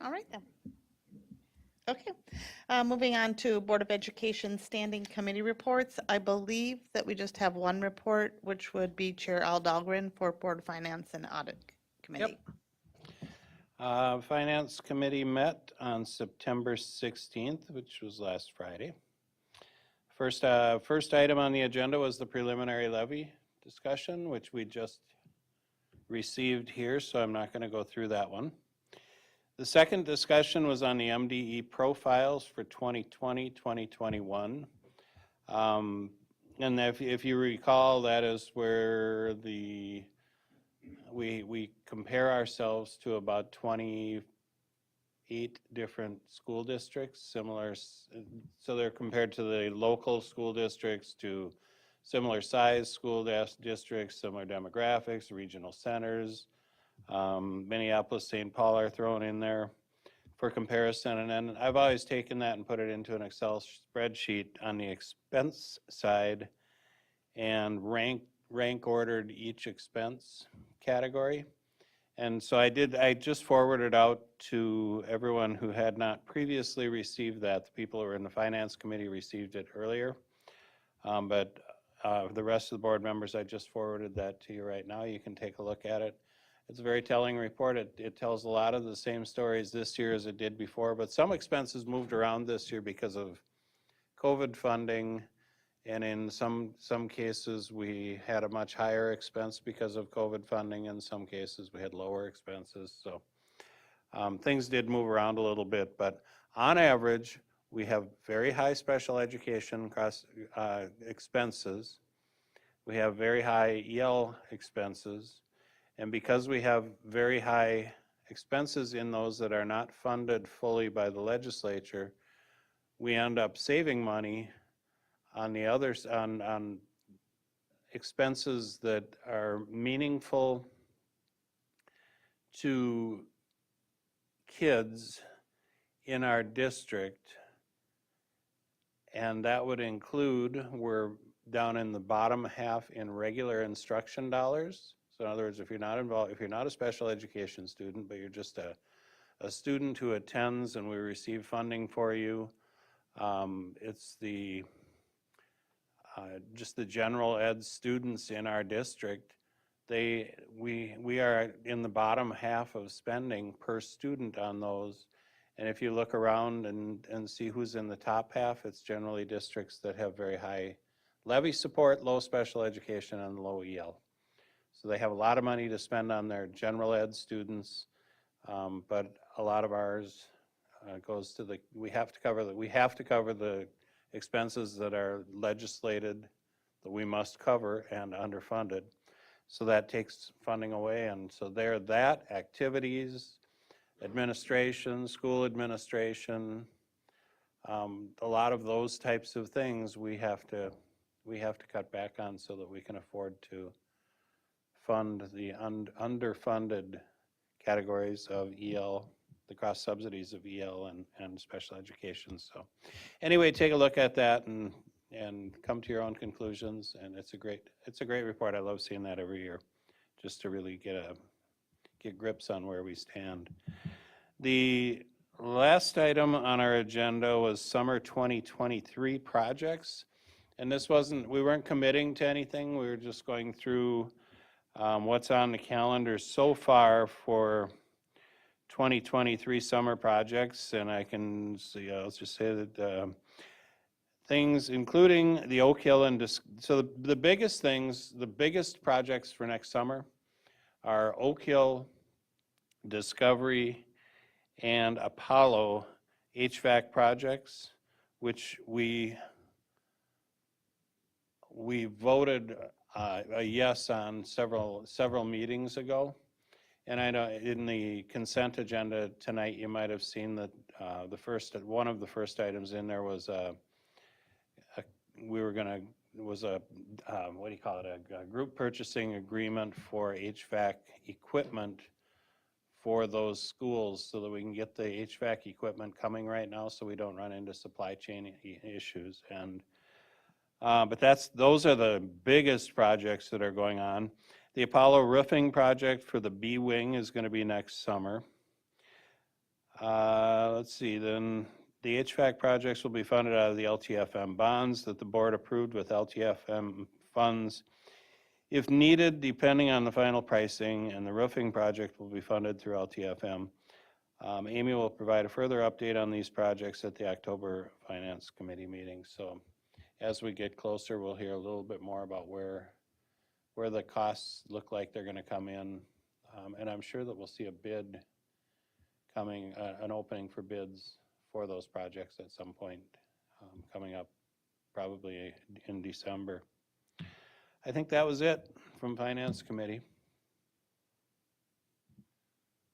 All right then. Okay, moving on to Board of Education Standing Committee reports. I believe that we just have one report, which would be Chair Al Dahlgren for Board of Finance and Audit Committee. Finance Committee met on September 16th, which was last Friday. First item on the agenda was the preliminary levy discussion, which we just received here, so I'm not going to go through that one. The second discussion was on the MDE profiles for 2020, 2021. And if you recall, that is where we compare ourselves to about 28 different school districts, similar, so they're compared to the local school districts, to similar size school districts, similar demographics, regional centers. Minneapolis, St. Paul are thrown in there for comparison. And then I've always taken that and put it into an Excel spreadsheet on the expense side and rank ordered each expense category. And so I just forwarded out to everyone who had not previously received that. The people who were in the finance committee received it earlier. But the rest of the board members, I just forwarded that to you right now. You can take a look at it. It's a very telling report. It tells a lot of the same stories this year as it did before, but some expenses moved around this year because of COVID funding. And in some cases, we had a much higher expense because of COVID funding. In some cases, we had lower expenses. So things did move around a little bit, but on average, we have very high special education expenses. We have very high EL expenses. And because we have very high expenses in those that are not funded fully by the legislature, we end up saving money on the others, on expenses that are meaningful to kids in our district. And that would include, we're down in the bottom half in regular instruction dollars. So in other words, if you're not involved, if you're not a special education student, but you're just a student who attends and we receive funding for you, it's the just the general ed students in our district. We are in the bottom half of spending per student on those. And if you look around and see who's in the top half, it's generally districts that have very high levy support, low special education, and low EL. So they have a lot of money to spend on their general ed students, but a lot of ours goes to we have to cover the expenses that are legislated, that we must cover, and underfunded. So that takes funding away, and so activities, administration, school administration, a lot of those types of things we have to cut back on so that we can afford to fund the underfunded categories of EL, the cross subsidies of EL and special education. So anyway, take a look at that and come to your own conclusions. And it's a great report. I love seeing that every year, just to really get grips on where we stand. The last item on our agenda was summer 2023 projects. And we weren't committing to anything. We were just going through what's on the calendar so far for 2023 summer projects. And I can see, I'll just say that things including the Oak Hill so the biggest projects for next summer are Oak Hill, Discovery, and Apollo HVAC projects, which we voted a yes on several meetings ago. And I know in the consent agenda tonight, you might have seen that one of the first items in there was a group purchasing agreement for HVAC equipment for those schools, so that we can get the HVAC equipment coming right now, so we don't run into supply chain issues. And but those are the biggest projects that are going on. The Apollo roofing project for the B wing is going to be next summer. Let's see, then the HVAC projects will be funded out of the LTFM bonds that the board approved with LTFM funds if needed, depending on the final pricing, and the roofing project will be funded through LTFM. Amy will provide a further update on these projects at the October Finance Committee meeting. So as we get closer, we'll hear a little bit more about where the costs look like they're going to come in. And I'm sure that we'll see a bid coming, an opening for bids for those projects at some point coming up, probably in December. I think that was it from Finance Committee.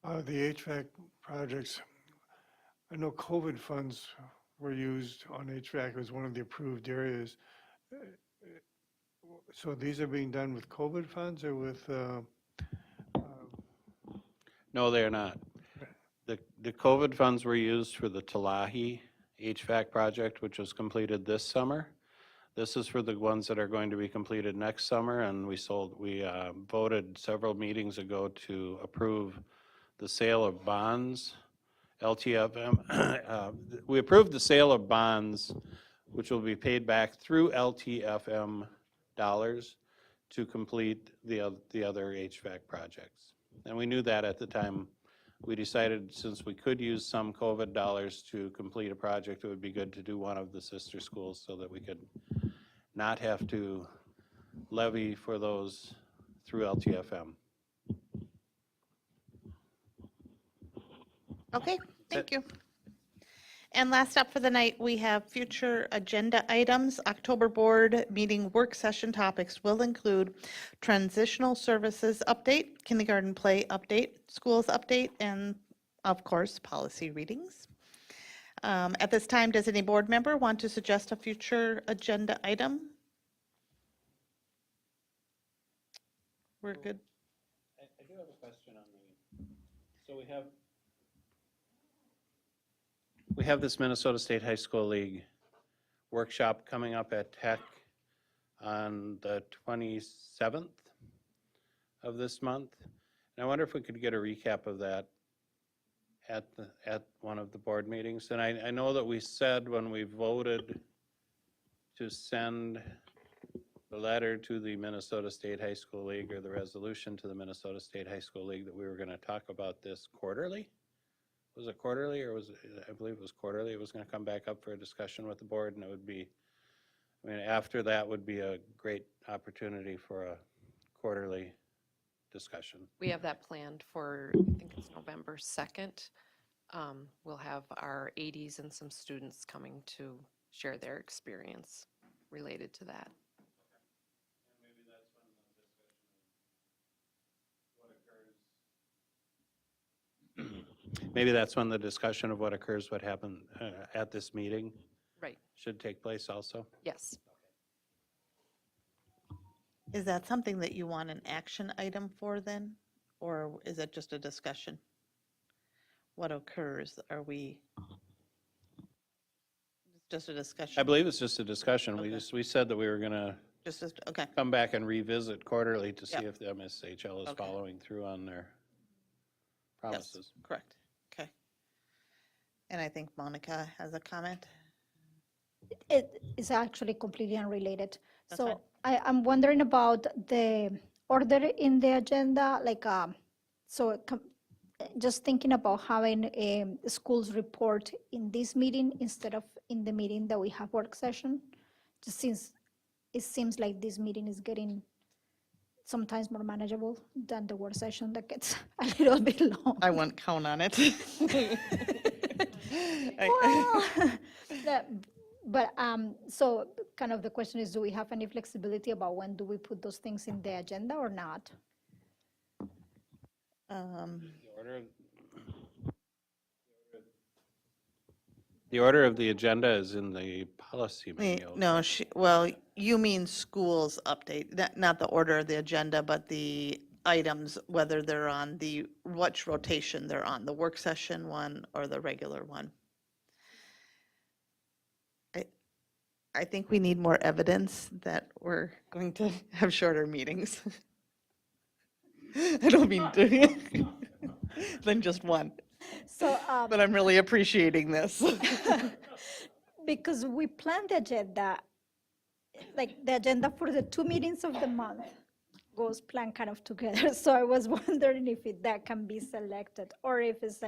The HVAC projects, I know COVID funds were used on HVAC as one of the approved areas. So these are being done with COVID funds or with, No, they are not. The COVID funds were used for the Talahi HVAC project, which was completed this summer. This is for the ones that are going to be completed next summer, and we voted several meetings ago to approve the sale of bonds, LTFM. We approved the sale of bonds, which will be paid back through LTFM dollars to complete the other HVAC projects. And we knew that at the time. We decided, since we could use some COVID dollars to complete a project, it would be good to do one of the sister schools so that we could not have to levy for those through LTFM. Okay, thank you. And last up for the night, we have future agenda items. October board meeting work session topics will include transitional services update, kindergarten play update, schools update, and of course, policy readings. At this time, does any board member want to suggest a future agenda item? We're good. I do have a question on so we have this Minnesota State High School League workshop coming up at Tech on the 27th of this month. And I wonder if we could get a recap of that at one of the board meetings. And I know that we said when we voted to send the letter to the Minnesota State High School League, or the resolution to the Minnesota State High School League, that we were going to talk about this quarterly. Was it quarterly, or was it, I believe it was quarterly. It was going to come back up for a discussion with the board, and it would be, I mean, after that would be a great opportunity for a quarterly discussion. We have that planned for, I think it's November 2nd. We'll have our ADs and some students coming to share their experience related to that. Maybe that's when the discussion of what occurs, what happened at this meeting Right, should take place also. yes. Is that something that you want an action item for then? Or is it just a discussion? What occurs? Are we? Just a discussion? I believe it's just a discussion. Okay. We said that we were gonna Okay, come back and revisit quarterly to see Yep. if the MSHL is Okay. following through on their yes, promises. correct. Okay. And I think Monica has a comment. It is actually completely unrelated. That's fine. So I'm wondering about the order in the agenda, like, just thinking about having a school's report in this meeting instead of in the meeting that we have work session. Just since it seems like this meeting is getting sometimes more manageable than the work session that gets a little bit long. I won't count on it. Well, but so kind of the question is, do we have any flexibility about when do we put those things in the agenda or not? The order of the agenda is in the policy manual. No, well, you mean schools update, not the order of the agenda, but the items, whether they're on which rotation they're on, the work session one or the regular one. I think we need more evidence that we're going to have shorter meetings. I don't mean to, than just one, So, but I'm really appreciating this. because we planned the agenda, like the agenda for the 2 meetings of the month goes planned kind of together. So I was wondering if that can be selected, or if it's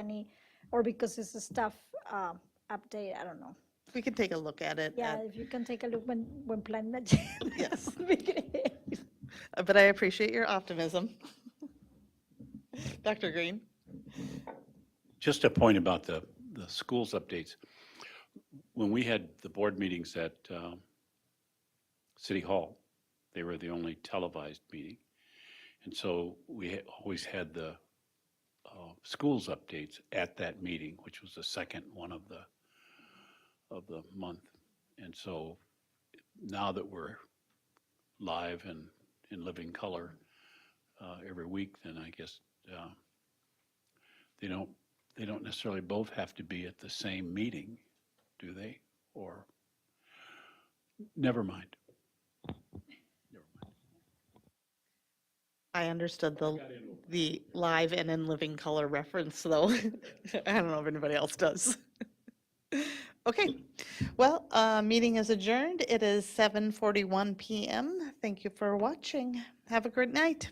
or because it's a staff update, I don't know. We could take a look at it. Yeah, if you can take a look when planning the agenda. Yes. that would be great. But I appreciate your optimism. Dr. Green? Just a point about the schools updates. When we had the board meetings at City Hall, they were the only televised meeting. And so we always had the schools updates at that meeting, which was the second one of the month. And so now that we're live and in living color every week, then I guess they don't necessarily both have to be at the same meeting, do they? Or, never mind. I understood the live and in living color reference, though. I don't know if anybody else does. Okay, well, meeting is adjourned. It is 7:41 PM. Thank you for watching. Have a great night.